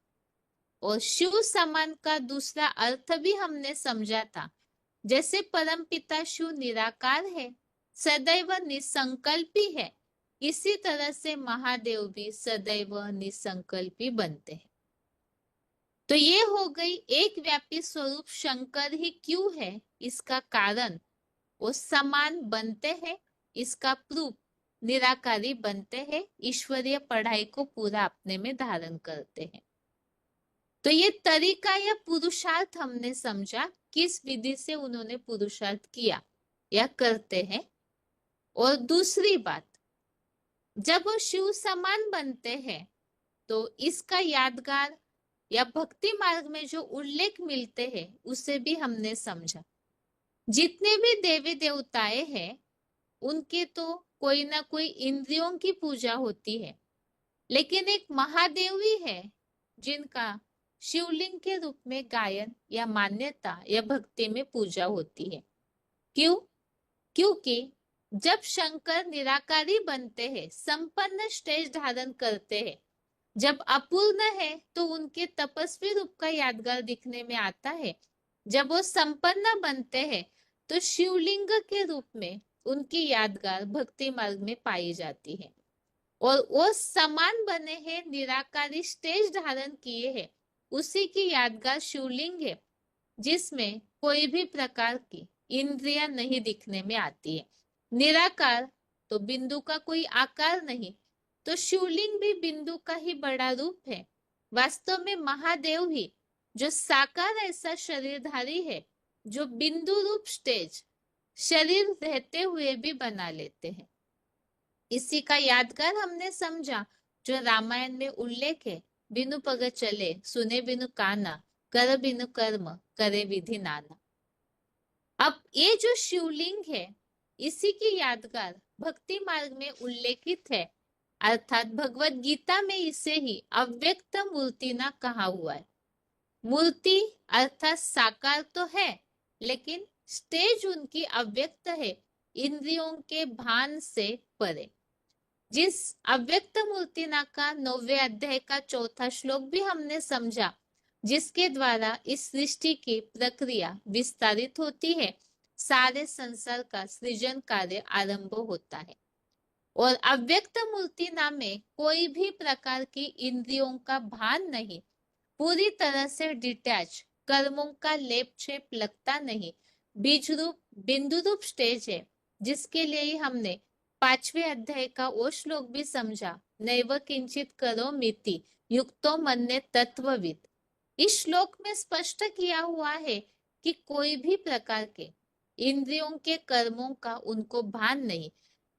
Speaker 1: और शिव समान का दूसरा अर्थ भी हमने समझा था। जैसे परमपिता शिव निराकार है, सदैव निसंकल्पी है, इसी तरह से महादेव भी सदैव निसंकल्पी बनते हैं। तो ये हो गई एक व्यापी स्वरूप शंकर ही क्यों है, इसका कारण वो समान बनते हैं, इसका प्रूफ निराकारी बनते हैं, ईश्वरीय पढ़ाई को पूरा अपने में धारण करते हैं। तो ये तरीका या पुरुषार्थ हमने समझा, किस विधि से उन्होंने पुरुषार्थ किया या करते हैं। और दूसरी बात, जब वो शिव समान बनते हैं तो इसका यादगार या भक्ति मार्ग में जो उल्लेख मिलते हैं उसे भी हमने समझा। जितने भी देवी देवताएं हैं उनके तो कोई ना कोई इंद्रियों की पूजा होती है, लेकिन एक महादेव ही है जिनका शिवलिंग के रूप में गायन या मान्यता या भक्ति में पूजा होती है। क्यों? क्योंकि जब शंकर निराकारी बनते हैं, संपन्न स्टेज धारण करते हैं, जब अपूर्ण है तो उनके तपस्वी रूप का यादगार दिखने में आता है। जब वो संपन्न बनते हैं तो शिवलिंग के रूप में उनकी यादगार भक्ति मार्ग में पाई जाती है। और वो समान बने हैं, निराकारी स्टेज धारण किए हैं, उसी की यादगार शिवलिंग है जिसमें कोई भी प्रकार की इंद्रियां नहीं दिखने में आती है। निराकार तो बिंदु का कोई आकार नहीं, तो शिवलिंग भी बिंदु का ही बड़ा रूप है। वास्तव में महादेव ही जो साकार ऐसा शरीरधारी है जो बिंदु रूप स्टेज शरीर रहते हुए भी बना लेते हैं। इसी का यादगार हमने समझा जो रामायण में उल्लेख है, बिनु पग चले सुने बिनु काना, कर बिनु कर्म करे विधि नाना। अब ये जो शिवलिंग है, इसी की यादगार भक्ति मार्ग में उल्लेखित है, अर्थात भगवत गीता में इसे ही अव्यक्त मूर्ति ना कहा हुआ है। मूर्ति अर्थात साकार तो है, लेकिन स्टेज उनकी अव्यक्त है, इंद्रियों के भान से परे। जिस अव्यक्त मूर्तिना का 9वें अध्याय का 4था श्लोक भी हमने समझा, जिसके द्वारा इस सृष्टि की प्रक्रिया विस्तारित होती है, सारे संसार का सृजन कार्य आरंभ होता है। और अव्यक्त मूर्तिना में कोई भी प्रकार की इंद्रियों का भान नहीं, पूरी तरह से डिटैच, कर्मों का लेप छेप लगता नहीं, बीज रूप बिंदु रूप स्टेज है, जिसके लिए ही हमने 5वें अध्याय का वो श्लोक भी समझा, नैव किंचित करो मिति युक्तो मन्ये तत्वविद। इस श्लोक में स्पष्ट किया हुआ है कि कोई भी प्रकार के इंद्रियों के कर्मों का उनको भान नहीं,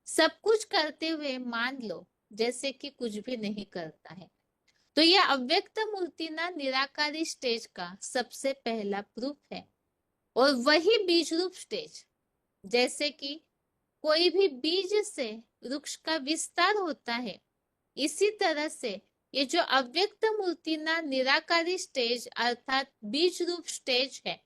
Speaker 1: सब कुछ करते हुए मान लो जैसे कि कुछ भी नहीं करता है। तो यह अव्यक्त मूर्तिना निराकारी स्टेज का सबसे पहला प्रूफ है। और वही बीज रूप स्टेज, जैसे कि कोई भी बीज से वृक्ष का विस्तार होता है, इसी तरह से ये जो अव्यक्त मूर्तिना निराकारी स्टेज अर्थात बीज रूप स्टेज है,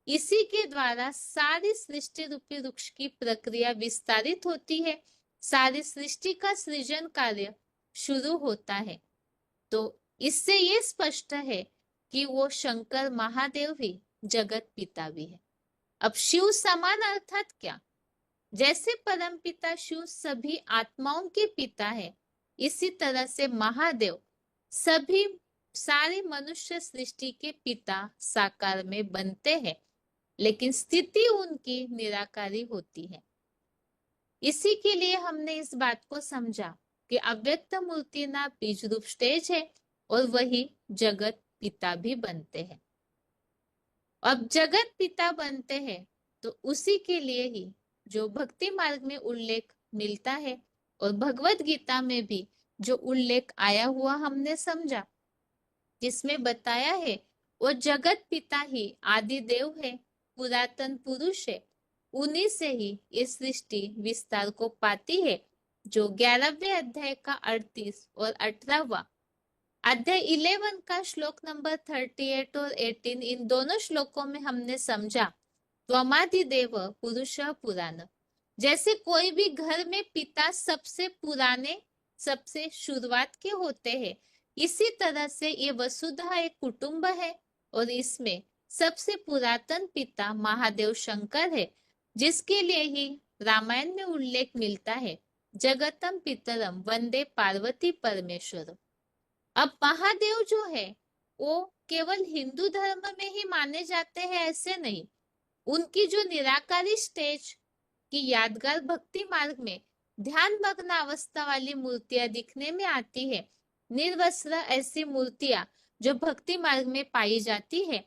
Speaker 1: इसी के द्वारा सारी सृष्टि रूपी वृक्ष की प्रक्रिया विस्तारित होती है, सारी सृष्टि का सृजन कार्य शुरू होता है। तो इससे ये स्पष्ट है कि वो शंकर महादेव ही जगत पिता भी है। अब शिव समान अर्थात क्या? जैसे परमपिता शिव सभी आत्माओं के पिता है, इसी तरह से महादेव सभी सारी मनुष्य सृष्टि के पिता साकार में बनते हैं, लेकिन स्थिति उनकी निराकारी होती है। इसी के लिए हमने इस बात को समझा कि अव्यक्त मूर्तिना बीज रूप स्टेज है और वही जगत पिता भी बनते हैं। अब जगत पिता बनते हैं तो उसी के लिए ही जो भक्ति मार्ग में उल्लेख मिलता है और भगवत गीता में भी जो उल्लेख आया हुआ हमने समझा, जिसमें बताया है वो जगत पिता ही आदि देव है, पुरातन पुरुष है, उन्हीं से ही ये सृष्टि विस्तार को पाती है, जो 11वें अध्याय का 38 और 18वां अध्याय 11 का श्लोक नंबर 38 और 18, इन दोनों श्लोकों में हमने समझा त्वमादि देव पुरुष पुराण। जैसे कोई भी घर में पिता सबसे पुराने, सबसे शुरुआत के होते हैं, इसी तरह से ये वसुधा एक कुटुंब है और इसमें सबसे पुरातन पिता महादेव शंकर है, जिसके लिए ही रामायण में उल्लेख मिलता है, जगतम पितरम वंदे पार्वती परमेश्वर। अब महादेव जो है वो केवल हिंदू धर्म में ही माने जाते हैं ऐसे नहीं, उनकी जो निराकारी स्टेज की यादगार भक्ति मार्ग में ध्यान मग्न अवस्था वाली मूर्तियां दिखने में आती है, निर्वस्त्र ऐसी मूर्तियां जो भक्ति मार्ग में पाई जाती है,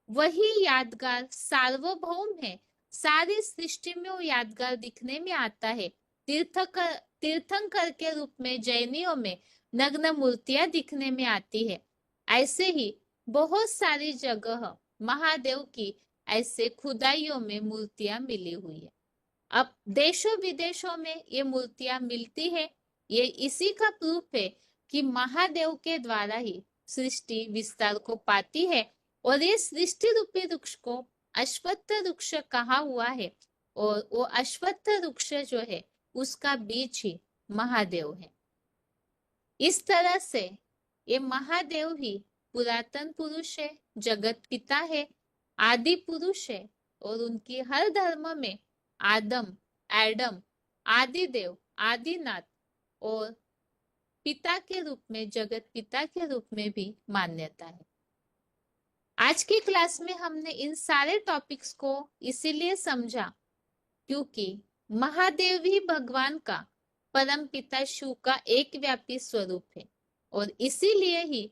Speaker 1: वही यादगार सार्वभौम है, सारी सृष्टि में वो यादगार दिखने में आता है। तीर्थंकर के रूप में जैनियों में नग्न मूर्तियां दिखने में आती है। ऐसे ही बहुत सारी जगह महादेव की ऐसे खुदाइयों में मूर्तियां मिली हुई है। अब देशों विदेशों में ये मूर्तियां मिलती है, ये इसी का प्रूफ है कि महादेव के द्वारा ही सृष्टि विस्तार को पाती है और ये सृष्टि रूपी वृक्ष को अश्वत्थ वृक्ष कहा हुआ है और वो अश्वत्थ वृक्ष जो है उसका बीज ही महादेव है। इस तरह से ये महादेव ही पुरातन पुरुष है, जगत पिता है, आदि पुरुष है और उनकी हर धर्म में आदम, एडम, आदि देव, आदिनाथ और पिता के रूप में, जगत पिता के रूप में भी मान्यता है। आज की क्लास में हमने इन सारे टॉपिक्स को इसीलिए समझा क्योंकि महादेव ही भगवान का, परम पिता शिव का एक व्यापी स्वरूप है और इसीलिए ही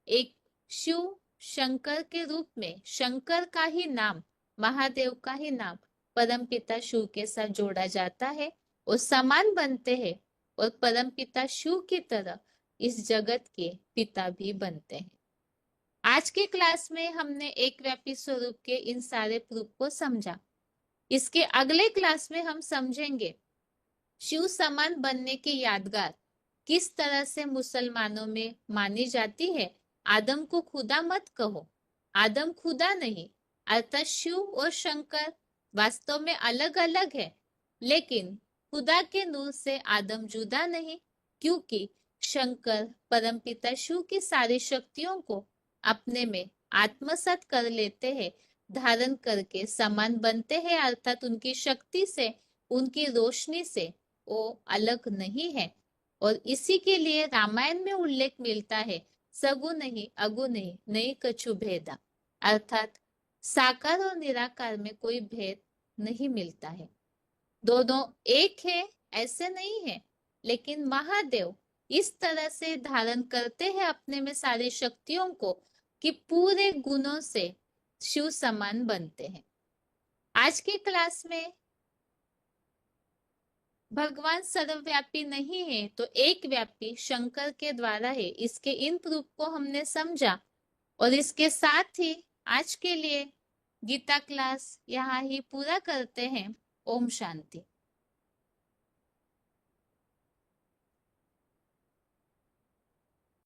Speaker 1: एक शिव शंकर के रूप में शंकर का ही नाम, महादेव का ही नाम परम पिता शिव के साथ जोड़ा जाता है और समान बनते हैं और परमपिता शिव की तरह इस जगत के पिता भी बनते हैं। आज के क्लास में हमने एक व्यापी स्वरूप के इन सारे प्रूफ को समझा। इसके अगले क्लास में हम समझेंगे शिव समान बनने की यादगार किस तरह से मुसलमानों में मानी जाती है। आदम को खुदा मत कहो, आदम खुदा नहीं, अर्थात शिव और शंकर वास्तव में अलग अलग है, लेकिन खुदा के नूर से आदम जुदा नहीं, क्योंकि शंकर परमपिता शिव की सारी शक्तियों को अपने में आत्मसात कर लेते हैं, धारण करके समान बनते हैं, अर्थात उनकी शक्ति से, उनकी रोशनी से वो अलग नहीं है। और इसी के लिए रामायण में उल्लेख मिलता है सगुन नहीं अगुन नहीं कछु भेदा, अर्थात साकार और निराकार में कोई भेद नहीं मिलता है, दोनों एक है ऐसे नहीं है। लेकिन महादेव इस तरह से धारण करते हैं अपने में सारी शक्तियों को कि पूरे गुणों से शिव समान बनते हैं। आज की क्लास में भगवान सर्वव्यापी नहीं है तो एक व्यापी शंकर के द्वारा है, इसके इन प्रूफ को हमने समझा। और इसके साथ ही आज के लिए गीता क्लास यहाँ ही पूरा करते हैं। ओम शांति।